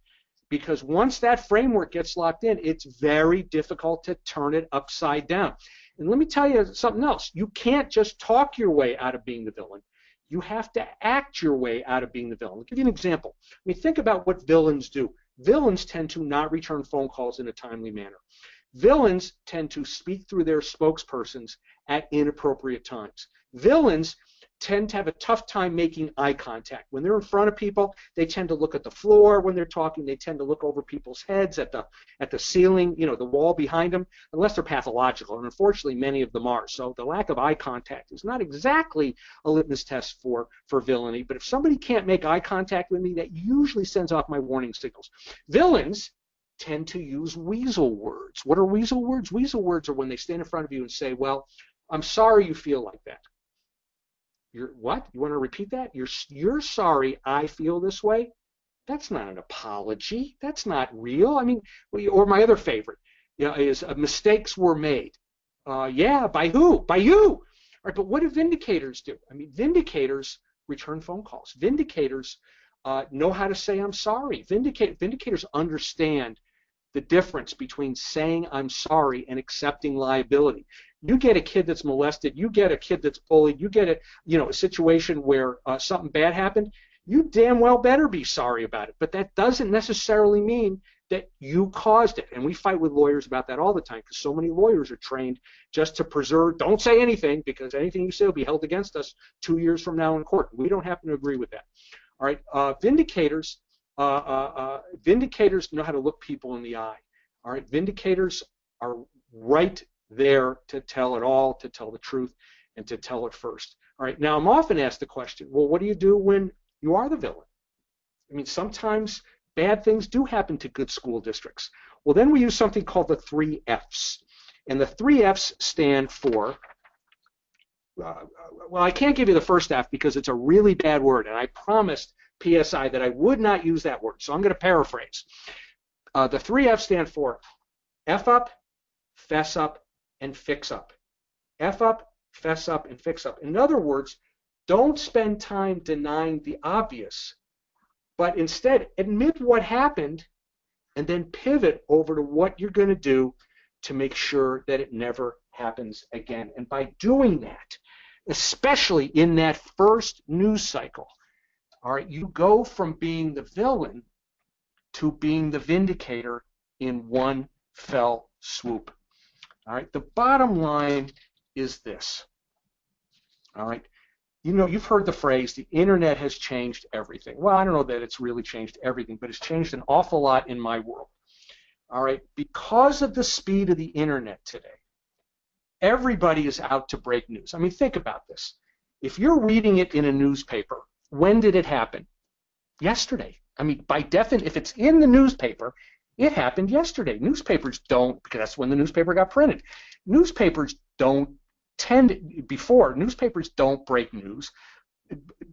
Because once that framework gets locked in, it's very difficult to turn it upside down. And let me tell you something else. You can't just talk your way out of being the villain. You have to act your way out of being the villain. I'll give you an example. I mean, think about what villains do. Villains tend to not return phone calls in a timely manner. Villains tend to speak through their spokespersons at inappropriate times. Villains tend to have a tough time making eye contact. When they're in front of people, they tend to look at the floor when they're talking. They tend to look over people's heads at the ceiling, the wall behind them, unless they're pathological, and unfortunately many of them are. So the lack of eye contact is not exactly a litmus test for villainy, but if somebody can't make eye contact with me, that usually sends off my warning signals. Villains tend to use weasel words. What are weasel words? Weasel words are when they stand in front of you and say, well, I'm sorry you feel like that. You're what? You want to repeat that? You're sorry I feel this way? That's not an apology. That's not real. I mean, or my other favorite, is mistakes were made. Yeah, by who? By you. All right, but what do vindicators do? I mean, vindicators return phone calls. Vindicators know how to say I'm sorry. Vindicators understand the difference between saying I'm sorry and accepting liability. You get a kid that's molested, you get a kid that's bullied, you get a situation where something bad happened, you damn well better be sorry about it. But that doesn't necessarily mean that you caused it. And we fight with lawyers about that all the time because so many lawyers are trained just to preserve, don't say anything because anything you say will be held against us 2 years from now in court. We don't happen to agree with that. All right, vindicators know how to look people in the eye. All right, vindicators are right there to tell it all, to tell the truth, and to tell it first. All right, now I'm often asked the question, well, what do you do when you are the villain? I mean, sometimes bad things do happen to good school districts. Well, then we use something called the 3 F's. And the 3 F's stand for, well, I can't give you the first F because it's a really bad word, and I promised PSI that I would not use that word, so I'm going to paraphrase. The 3 F's stand for F up, fess up, and fix up. F up, fess up, and fix up. In other words, don't spend time denying the obvious, but instead admit what happened and then pivot over to what you're going to do to make sure that it never happens again. And by doing that, especially in that first news cycle, all right, you go from being the villain to being the vindicator in one fell swoop. All right, the bottom line is this. All right, you've heard the phrase, the internet has changed everything. Well, I don't know that it's really changed everything, but it's changed an awful lot in my world. All right, because of the speed of the internet today, everybody is out to break news. I mean, think about this. If you're reading it in a newspaper, when did it happen? Yesterday. I mean, by definition, if it's in the newspaper, it happened yesterday. Newspapers don't, because that's when the newspaper got printed. Newspapers don't newspapers don't break news.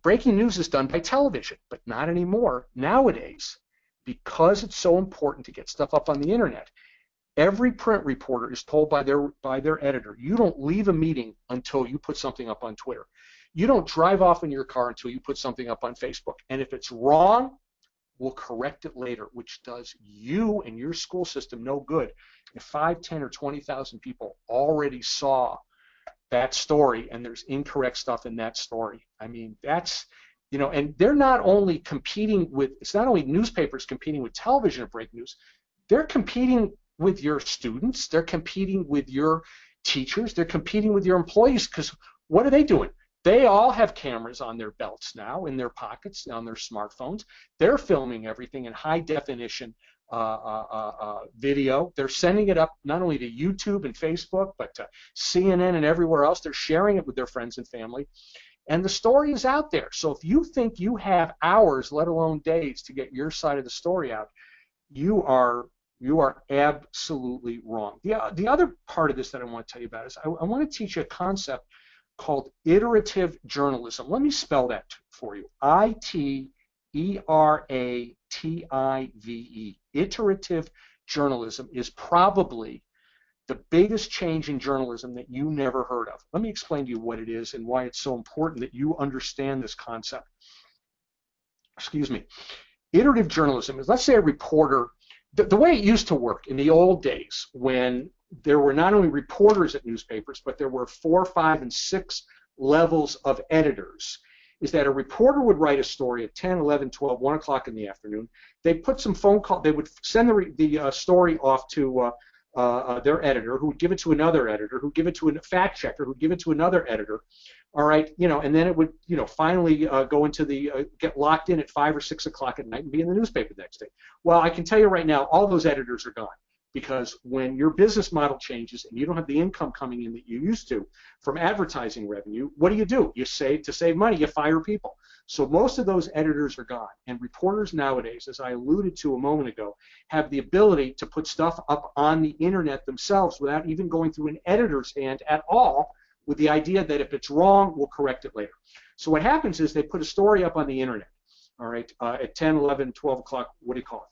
Breaking news is done by television, but not anymore. Nowadays, because it's so important to get stuff up on the internet, every print reporter is told by their editor, you don't leave a meeting until you put something up on Twitter. You don't drive off in your car until you put something up on Facebook. And if it's wrong, we'll correct it later, which does you and your school system no good. If 5, 10, or 20,000 people already saw that story and there's incorrect stuff in that story, I mean, that's, and they're not only competing with, it's not only newspapers competing with television to break news, they're competing with your students, they're competing with your teachers, they're competing with your employees, because what are they doing? They all have cameras on their belts now, in their pockets, on their smartphones. They're filming everything in high definition video. They're sending it up not only to YouTube and Facebook, but to CNN and everywhere else. They're sharing it with their friends and family. And the story is out there. So if you think you have hours, let alone days, to get your side of the story out, you are absolutely wrong. The other part of this that I want to tell you about is I want to teach you a concept called iterative journalism. Let me spell that for you. ITERATIVE. Iterative journalism is probably the biggest change in journalism that you never heard of. Let me explain to you what it is and why it's so important that you understand this concept. Excuse me. Iterative journalism is, let's say a reporter, the way it used to work in the old days when there were not only reporters at newspapers, but there were 4, 5, and 6 levels of editors, is that a reporter would write a story at 10, 11, 12, 1 o'clock in the afternoon. They'd put some phone call, they would send the story off to their editor, who would give it to another editor, who would give it to a fact checker, who would give it to another editor. All right, and then it would, finally go into get locked in at 5 or 6 o'clock at night and be in the newspaper the next day. Well, I can tell you right now, all those editors are gone, because when your business model changes and you don't have the income coming in that you used to from advertising revenue, what do? You say to save money, you fire people. So most of those editors are gone. And reporters nowadays, as I alluded to a moment ago, have the ability to put stuff up on the internet themselves without even going through an editor's hand at all, with the idea that if it's wrong, we'll correct it later. So what happens is they put a story up on the internet, all right, at 10, 11, 12 o'clock, what do you call it?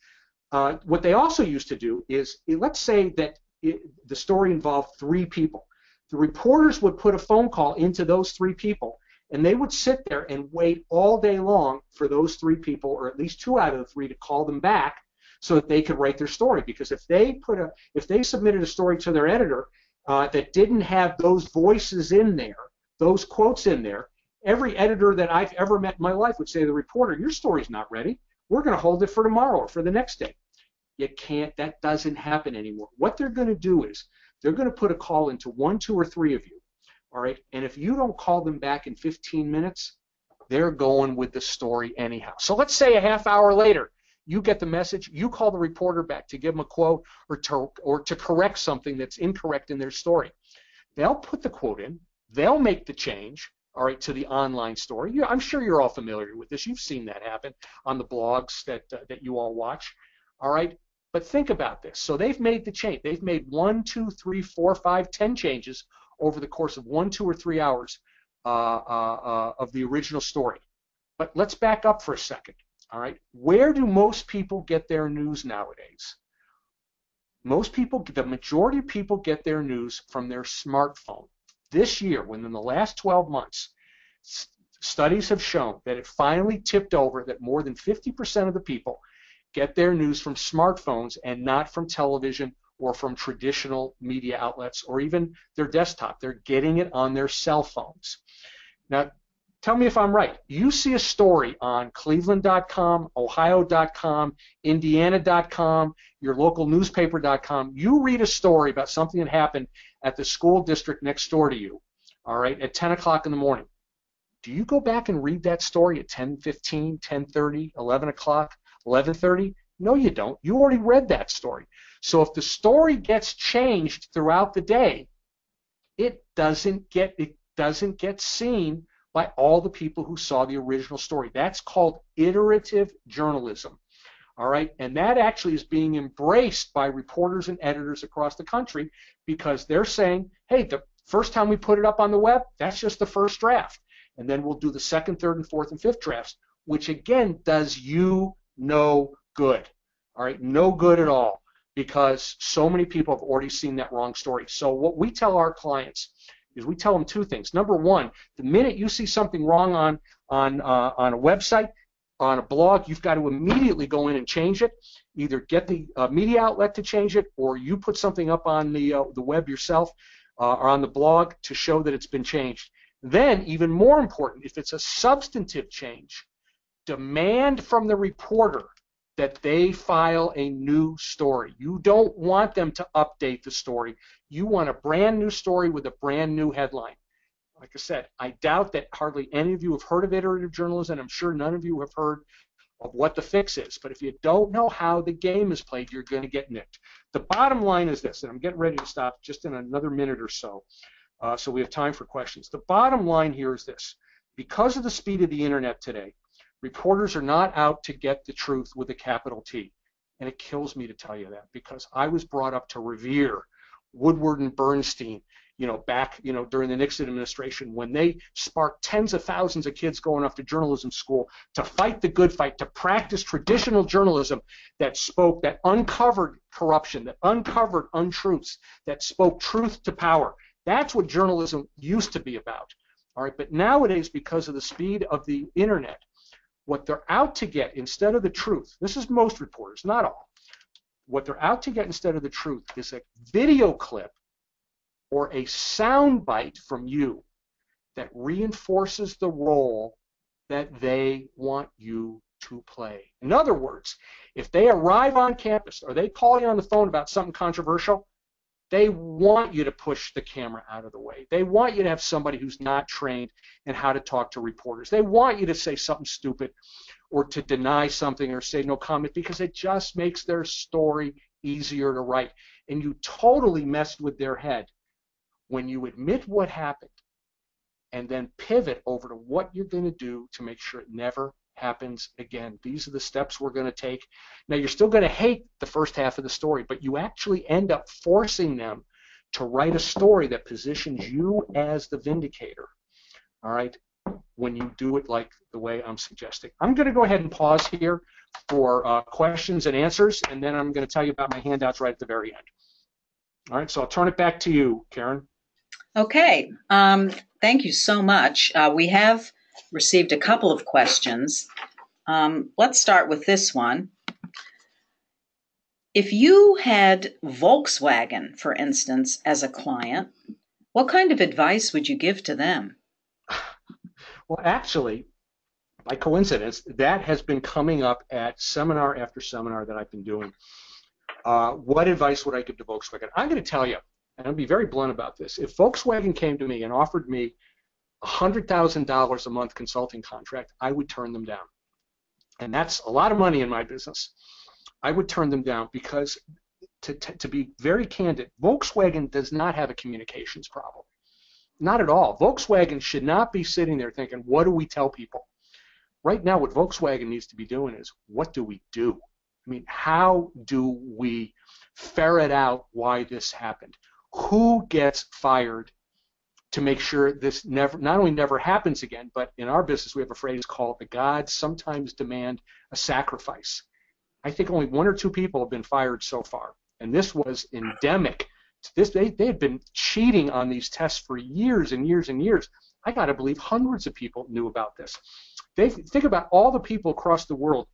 What they also used to do is, let's say that the story involved 3 people. The reporters would put a phone call into those 3 people, and they would sit there and wait all day long for those 3 people, or at least 2 out of the 3, to call them back so that they could write their story. Because if they submitted a story to their editor that didn't have those voices in there, those quotes in there, every editor that I've ever met in my life would say to the reporter, your story's not ready. We're going to hold it for tomorrow or for the next day. You can't, that doesn't happen anymore. What they're going to do is they're going to put a call into 1, 2, or 3 of you, all right? And if you don't call them back in 15 minutes, they're going with the story anyhow. So let's say a half hour later, you get the message, you call the reporter back to give them a quote or to correct something that's incorrect in their story. They'll put the quote in, they'll make the change, all right, to the online story. I'm sure you're all familiar with this. You've seen that happen on the blogs that you all watch, all right? But think about this. So they've made the change. They've made 1, 2, 3, 4, 5, 10 changes over the course of 1, 2, or 3 hours of the original story. But let's back up for a second, all right? Where do most people get their news nowadays? Most people, the majority of people get their news from their smartphone. This year, within the last 12 months, studies have shown that it finally tipped over that more than 50% of the people get their news from smartphones and not from television or from traditional media outlets or even their desktop. They're getting it on their cell phones. Now, tell me if I'm right. You see a story on cleveland.com, ohio.com, indiana.com, your local newspaper.com. You read a story about something that happened at the school district next door to you, all right, at 10 o'clock in the morning. Do you go back and read that story at 10:15, 10:30, 11 o'clock, 11:30? No, you don't. You already read that story. So if the story gets changed throughout the day, it doesn't get seen by all the people who saw the original story. That's called iterative journalism. All right, and that actually is being embraced by reporters and editors across the country because they're saying, hey, the first time we put it up on the web, that's just the first draft. And then we'll do the second, third, and fourth, and fifth drafts, which again does you no good. All right, no good at all because so many people have already seen that wrong story. So what we tell our clients is we tell them 2 things. Number 1, the minute you see something wrong on a website, on a blog, you've got to immediately go in and change it. Either get the media outlet to change it, or you put something up on the web yourself or on the blog to show that it's been changed. Then, even more important, if it's a substantive change, demand from the reporter that they file a new story. You don't want them to update the story. You want a brand new story with a brand new headline. Like I said, I doubt that hardly any of you have heard of iterative journalism, and I'm sure none of you have heard of what the fix is. But if you don't know how the game is played, you're going to get nicked. The bottom line is this, and I'm getting ready to stop just in another minute or so, so we have time for questions. The bottom line here is this. Because of the speed of the internet today, reporters are not out to get the truth with a capital T. And it kills me to tell you that because I was brought up to revere Woodward and Bernstein, back, during the Nixon administration when they sparked tens of thousands of kids going off to journalism school to fight the good fight, to practice traditional journalism that uncovered corruption, that uncovered untruths, that spoke truth to power. That's what journalism used to be about. All right, but nowadays, because of the speed of the internet, what they're out to get instead of the truth, this is most reporters, not all, what they're out to get instead of the truth is a video clip or a sound bite from you that reinforces the role that they want you to play. In other words, if they arrive on campus or they call you on the phone about something controversial, they want you to push the camera out of the way. They want you to have somebody who's not trained in how to talk to reporters. They want you to say something stupid or to deny something or say no comment because it just makes their story easier to write. And you totally messed with their head when you admit what happened and then pivot over to what you're going to do to make sure it never happens again. These are the steps we're going to take. Now, you're still going to hate the first half of the story, but you actually end up forcing them to write a story that positions you as the vindicator, all right, when you do it like the way I'm suggesting. I'm going to go ahead and pause here for questions and answers, and then I'm going to tell you about my handouts right at the very end. All right, so I'll turn it back to you, Karen. Okay, thank you so much. We have received a couple of questions. Let's start with this one. If you had Volkswagen, for instance, as a client, what kind of advice would you give to them? Well, actually, by coincidence, that has been coming up at seminar after seminar that I've been doing. What advice would I give to Volkswagen? I'm going to tell you, and I'll be very blunt about this. If Volkswagen came to me and offered me a $100,000 a month consulting contract, I would turn them down. And that's a lot of money in my business. I would turn them down because, to be very candid, Volkswagen does not have a communications problem. Not at all. Volkswagen should not be sitting there thinking, what do we tell people? Right now, what Volkswagen needs to be doing is, what do we do? I mean, how do we ferret out why this happened? Who gets fired to make sure this not only never happens again, but in our business we have a phrase called the gods sometimes demand a sacrifice. I think only 1 or 2 people have been fired so far, and this was endemic. They had been cheating on these tests for years and years and years. I got to believe hundreds of people knew about this. Think about all the people across the world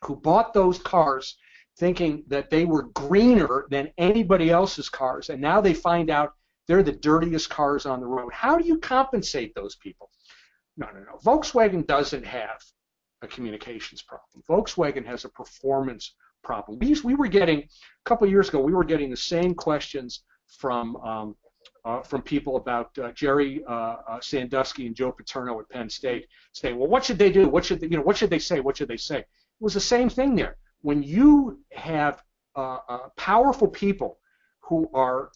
who bought those cars thinking that they were greener than anybody else's cars, and now they find out they're the dirtiest cars on the road. How do you compensate those people? No. Volkswagen doesn't have a communications problem. Volkswagen has a performance problem. We were getting, a couple of years ago, we were getting the same questions from people about Jerry Sandusky and Joe Paterno at Penn State, saying, well, what should they do? What should they say? What should they say? It was the same thing there. When you have powerful people who are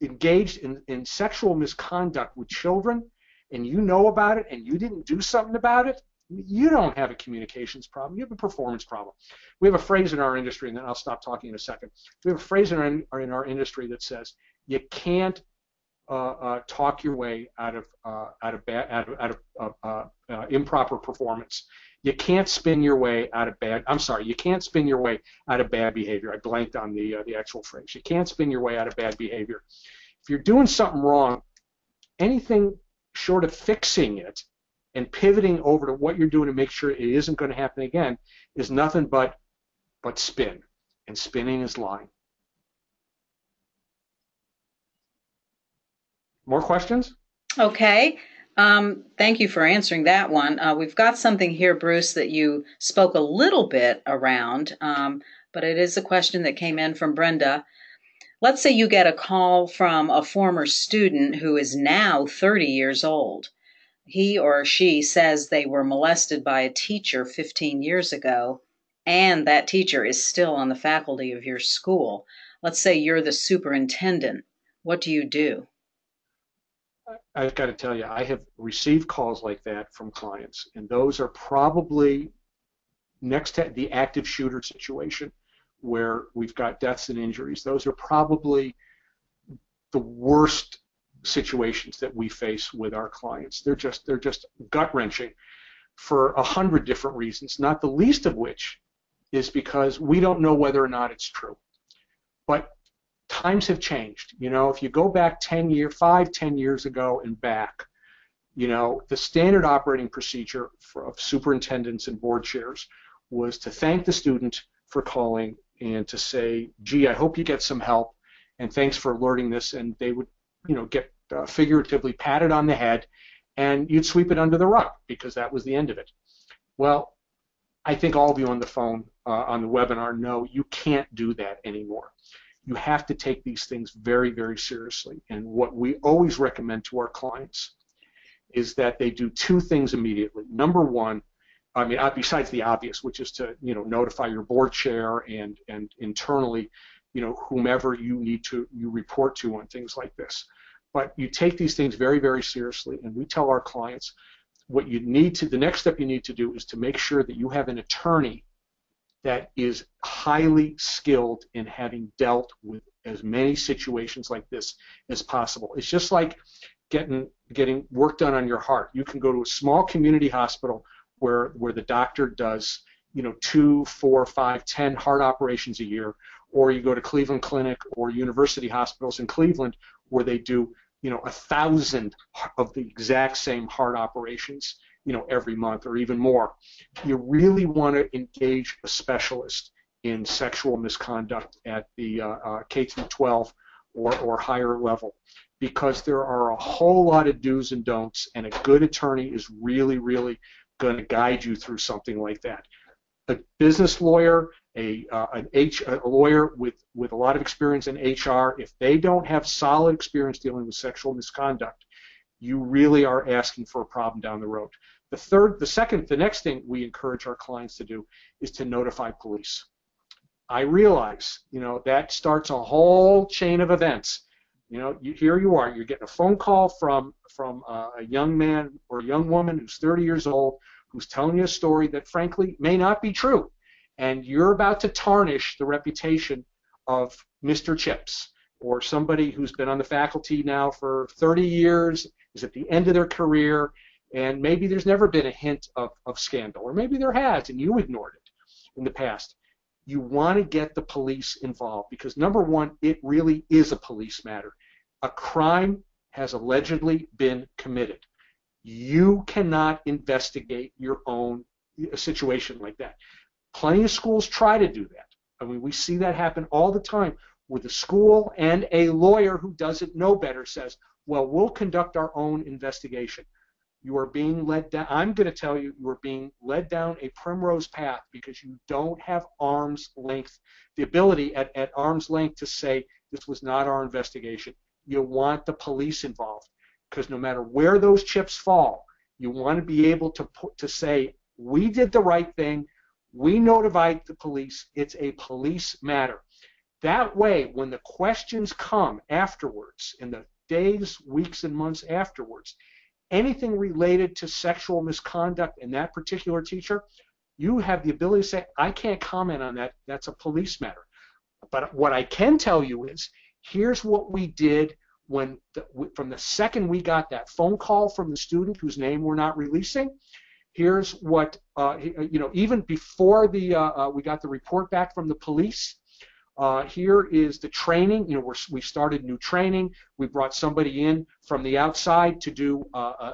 engaged in sexual misconduct with children, and you know about it, and you didn't do something about it, you don't have a communications problem. You have a performance problem. We have a phrase in our industry, and then I'll stop talking in a second. We have a phrase in our industry that says you can't talk your way out of improper performance. You can't spin your way out of bad. I'm sorry. You can't spin your way out of bad behavior. I blanked on the actual phrase. You can't spin your way out of bad behavior. If you're doing something wrong, anything short of fixing it and pivoting over to what you're doing to make sure it isn't going to happen again is nothing but spin, and spinning is lying. More questions? Okay. Thank you for answering that one. We've got something here, Bruce, that you spoke a little bit around, but it is a question that came in from Brenda. Let's say you get a call from a former student who is now 30 years old. He or she says they were molested by a teacher 15 years ago, and that teacher is still on the faculty of your school. Let's say you're the superintendent. What do you do? I've got to tell you, I have received calls like that from clients, and those are probably next to the active shooter situation where we've got deaths and injuries. Those are probably the worst situations that we face with our clients. They're just gut-wrenching for 100 different reasons, not the least of which is because we don't know whether or not it's true. But times have changed. You know, if you go back 10 years ago and back, you know, the standard operating procedure of superintendents and board chairs was to thank the student for calling and to say, gee, I hope you get some help, and thanks for alerting this, and they would, you know, get figuratively patted on the head, and you'd sweep it under the rug because that was the end of it. Well, I think all of you on the phone, on the webinar know you can't do that anymore. You have to take these things very, very seriously. And what we always recommend to our clients is that they do two things immediately. Number one, I mean, besides the obvious, which is to, notify your board chair and internally, whomever you report to on things like this. But you take these things very, very seriously, and we tell our clients the next step you need to do is to make sure that you have an attorney that is highly skilled in having dealt with as many situations like this as possible. It's just like getting work done on your heart. You can go to a small community hospital where the doctor does 2, 4, 5, 10 heart operations a year, or you go to Cleveland Clinic or university hospitals in Cleveland where they do 1,000 of the exact same heart operations every month or even more. You really want to engage a specialist in sexual misconduct at the K through 12 or higher level, because there are a whole lot of do's and don'ts, and a good attorney is really, really going to guide you through something like that. A business lawyer, a lawyer with a lot of experience in HR, if they don't have solid experience dealing with sexual misconduct, you really are asking for a problem down the road. The next thing we encourage our clients to do is to notify police. I realize, that starts a whole chain of events. Here you are, you're getting a phone call from a young man or a young woman who's 30 years old, who's telling you a story that frankly may not be true, and you're about to tarnish the reputation of Mr. Chips, or somebody who's been on the faculty now for 30 years, is at the end of their career, and maybe there's never been a hint of scandal, or maybe there has and you ignored it in the past. You want to get the police involved, because number one, it really is a police matter. A crime has allegedly been committed. You cannot investigate your own situation like that. Plenty of schools try to do that. I mean, we see that happen all the time, where the school and a lawyer who doesn't know better says, well, we'll conduct our own investigation. You are being led down, I'm going to tell you, you are being led down a primrose path, because you don't have arm's length, the ability at arm's length to say this was not our investigation. You want the police involved, because no matter where those chips fall, you want to be able to say, we did the right thing, we notified the police, it's a police matter. That way, when the questions come afterwards, in the days, weeks, and months afterwards, anything related to sexual misconduct in that particular teacher, you have the ability to say, I can't comment on that, that's a police matter. But what I can tell you is, here's what we did from the second we got that phone call from the student whose name we're not releasing. Here's what, even before we got the report back from the police, here is the training. We started new training. We brought somebody in from the outside to do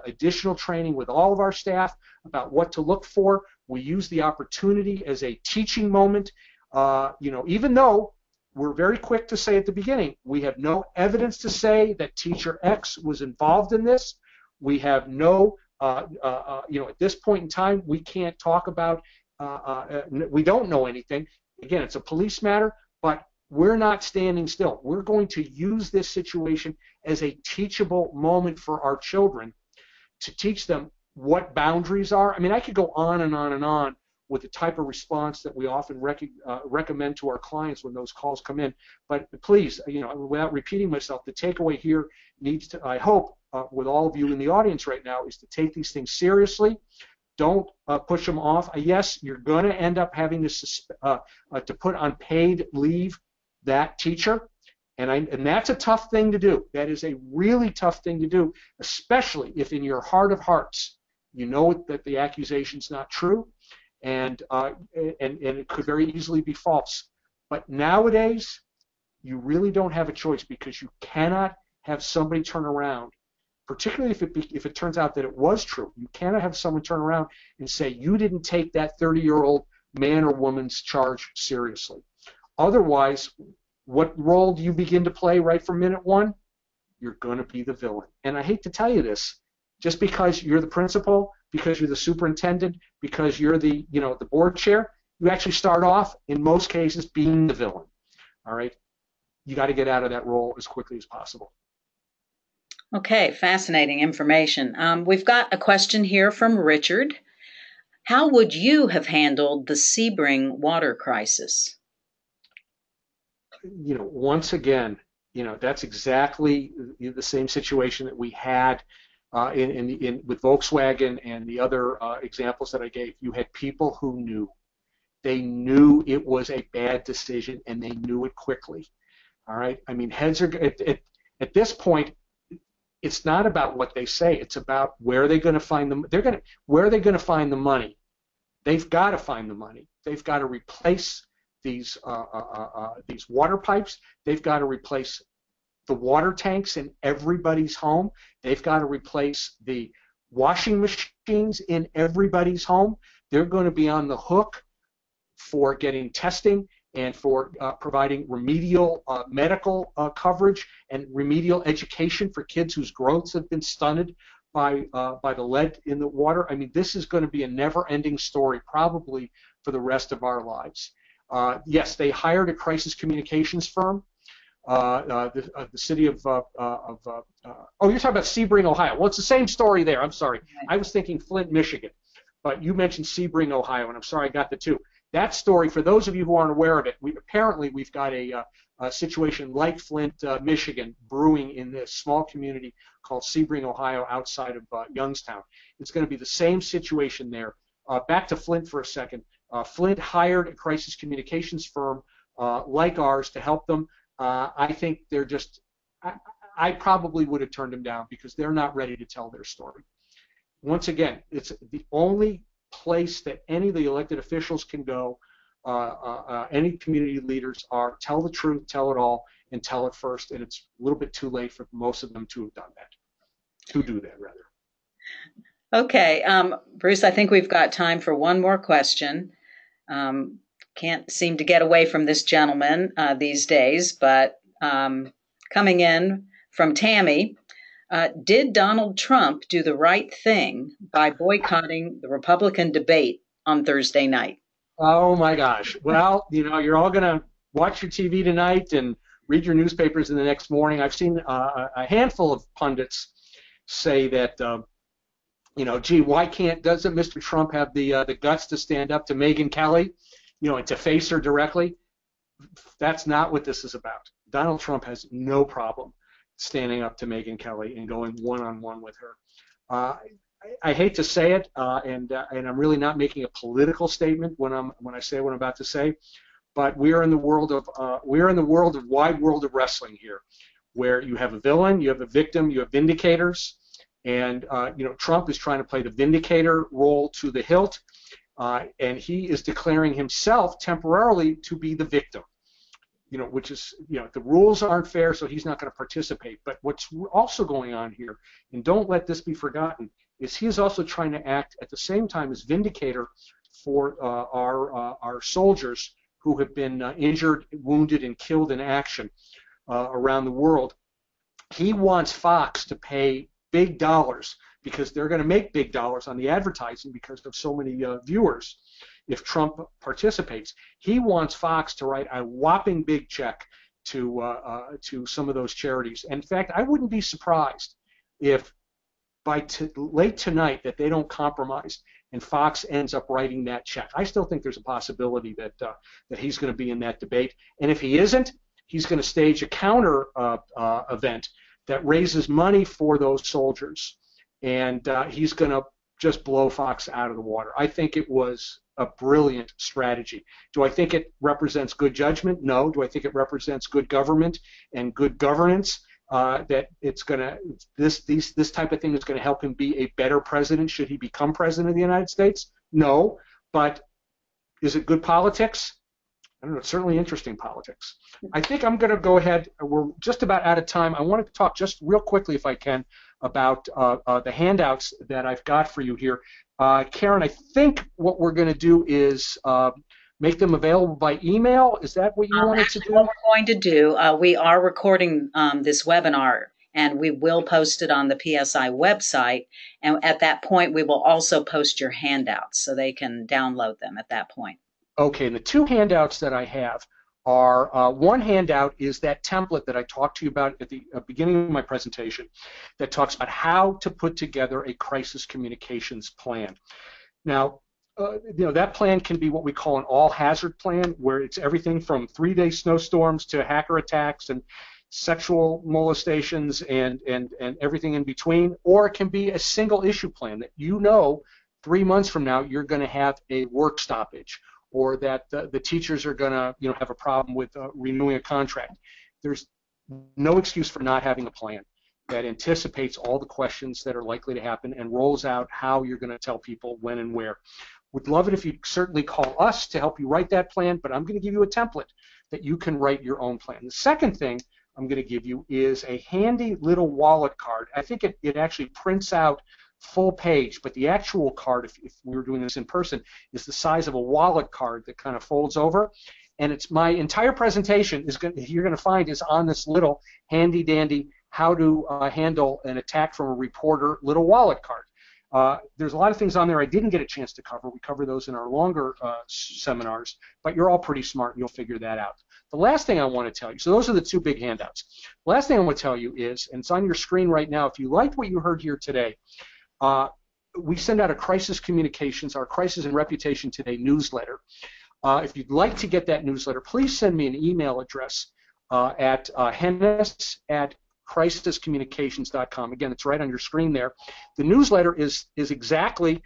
additional training with all of our staff about what to look for. We use the opportunity as a teaching moment. Even though we're very quick to say at the beginning, we have no evidence to say that teacher X was involved in this. We have no, at this point in time, we can't talk about, we don't know anything. Again, it's a police matter, but we're not standing still. We're going to use this situation as a teachable moment for our children to teach them what boundaries are. I mean, I could go on and on and on with the type of response that we often recommend to our clients when those calls come in. But please, without repeating myself, the takeaway here needs to, I hope, with all of you in the audience right now, is to take these things seriously. Don't push them off. Yes, you're going to end up having to put on paid leave that teacher, and that's a tough thing to do. That is a really tough thing to do, especially if in your heart of hearts you know that the accusation's not true, and it could very easily be false. But nowadays, you really don't have a choice, because you cannot have somebody turn around, particularly if it turns out that it was true. You cannot have someone turn around and say you didn't take that 30-year-old man or woman's charge seriously. Otherwise, what role do you begin to play right from minute one? You're going to be the villain. And I hate to tell you this, just because you're the principal, because you're the superintendent, because you're the board chair, you actually start off in most cases being the villain. All right, you got to get out of that role as quickly as possible. Okay, fascinating information. We've got a question here from Richard. How would you have handled the Sebring water crisis? Once again, that's exactly the same situation that we had with Volkswagen and the other examples that I gave. You had people who knew. They knew it was a bad decision, and they knew it quickly. All right. I mean, heads are at this point. It's not about what they say. It's about where are they going to find them. Where are they going to find the money? They've got to find the money. They've got to replace these water pipes. They've got to replace the water tanks in everybody's home. They've got to replace the washing machines in everybody's home. They're going to be on the hook for getting testing and for providing remedial medical coverage and remedial education for kids whose growths have been stunted by the lead in the water. I mean, this is going to be a never-ending story probably for the rest of our lives. Yes, they hired a crisis communications firm. The city of oh, you're talking about Sebring, Ohio. Well, it's the same story there. I'm sorry. I was thinking Flint, Michigan, but you mentioned Sebring, Ohio, and I'm sorry I got the two. That story, for those of you who aren't aware of it, we've got a situation like Flint, Michigan, brewing in this small community called Sebring, Ohio, outside of Youngstown. It's going to be the same situation there. Back to Flint for a second. Flint hired a crisis communications firm like ours to help them. I think they're just, I probably would have turned them down because they're not ready to tell their story. Once again, it's the only place that any of the elected officials can go, any community leaders, are tell the truth, tell it all, and tell it first, and it's a little bit too late for most of them to have done that, to do that rather. Okay, Bruce, I think we've got time for one more question. Can't seem to get away from this gentleman these days, but coming in from Tammy, did Donald Trump do the right thing by boycotting the Republican debate on Thursday night? Oh my gosh. Well, you're all going to watch your TV tonight and read your newspapers in the next morning. I've seen a handful of pundits say that, gee, doesn't Mr. Trump have the guts to stand up to Megyn Kelly, and to face her directly? That's not what this is about. Donald Trump has no problem standing up to Megyn Kelly and going one-on-one with her. I hate to say it, and I'm really not making a political statement when I say what I'm about to say, but we're in the world of wide world of wrestling here, where you have a villain, you have a victim, you have vindicators, and Trump is trying to play the vindicator role to the hilt, and he is declaring himself temporarily to be the victim. Which is, the rules aren't fair, so he's not going to participate. But what's also going on here, and don't let this be forgotten, is he is also trying to act at the same time as vindicator for our soldiers who have been injured, wounded, and killed in action around the world. He wants Fox to pay big dollars because they're going to make big dollars on the advertising because of so many viewers if Trump participates. He wants Fox to write a whopping big check to some of those charities. In fact, I wouldn't be surprised if by late tonight that they don't compromise and Fox ends up writing that check. I still think there's a possibility that he's going to be in that debate. And if he isn't, he's going to stage a counter event that raises money for those soldiers. And he's going to just blow Fox out of the water. I think it was a brilliant strategy. Do I think it represents good judgment? No. Do I think it represents good government and good governance? That it's gonna this type of thing is going to help him be a better president should he become president of the United States? No. But is it good politics? I don't know. It's certainly interesting politics. I think I'm going to go ahead. We're just about out of time. I want to talk just real quickly, if I can, about the handouts that I've got for you here. Karen, I think what we're going to do is make them available by email. Is that what you wanted to do? What we're going to do, we are recording this webinar, and we will post it on the PSI website. And at that point, we will also post your handouts so they can download them at that point. Okay, and the two handouts that I have are, one handout is that template that I talked to you about at the beginning of my presentation that talks about how to put together a crisis communications plan. Now, that plan can be what we call an all-hazard plan, where it's everything from 3-day snowstorms to hacker attacks and sexual molestations and everything in between, or it can be a single issue plan that 3 months from now you're going to have a work stoppage, or that the teachers are going to have a problem with renewing a contract. There's no excuse for not having a plan that anticipates all the questions that are likely to happen and rolls out how you're going to tell people when and where. Would love it if you certainly call us to help you write that plan, but I'm going to give you a template that you can write your own plan. The second thing I'm going to give you is a handy little wallet card. I think it actually prints out full page, but the actual card, if we were doing this in person, is the size of a wallet card that kind of folds over. And it's my entire presentation you're going to find is on this little handy dandy how to handle an attack from a reporter little wallet card. There's a lot of things on there I didn't get a chance to cover. We cover those in our longer seminars, but you're all pretty smart and you'll figure that out. The last thing I want to tell you, so those are the two big handouts. The last thing I want to tell you is, and it's on your screen right now, if you liked what you heard here today, we send out a crisis communications, our Crisis and Reputation Today newsletter. If you'd like to get that newsletter, please send me an email address at hennes@crisiscommunications.com. Again, it's right on your screen there. The newsletter is exactly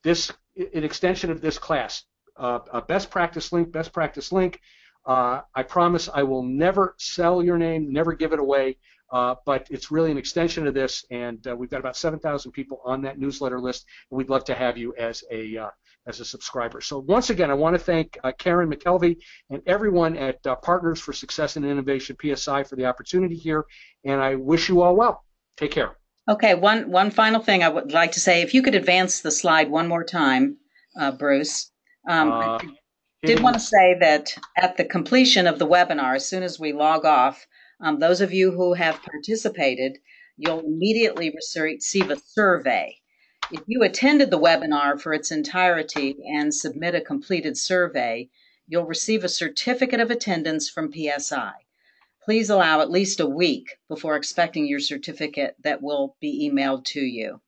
this, an extension of this class. A best practice link. I promise I will never sell your name, never give it away, but it's really an extension of this, and we've got about 7,000 people on that newsletter list, and we'd love to have you as a subscriber. So once again, I want to thank Karen McKelvey and everyone at Partners for Success and Innovation, PSI, for the opportunity here, and I wish you all well. Take care. Okay, one final thing I would like to say. If you could advance the slide one more time, Bruce. I did want to say that at the completion of the webinar, as soon as we log off, those of you who have participated, you'll immediately receive a survey. If you attended the webinar for its entirety and submit a completed survey, you'll receive a certificate of attendance from PSI. Please allow at least a week before expecting your certificate that will be emailed to you.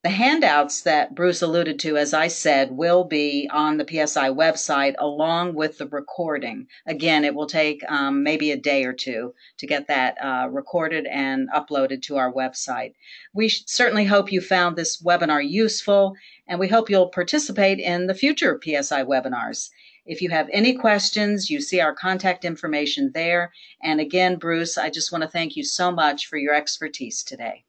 The handouts that Bruce alluded to, as I said, will be on the PSI website along with the recording. Again, it will take maybe a day or two to get that recorded and uploaded to our website. We certainly hope you found this webinar useful, and we hope you'll participate in the future PSI webinars. If you have any questions, you see our contact information there. And again, Bruce, I just want to thank you so much for your expertise today.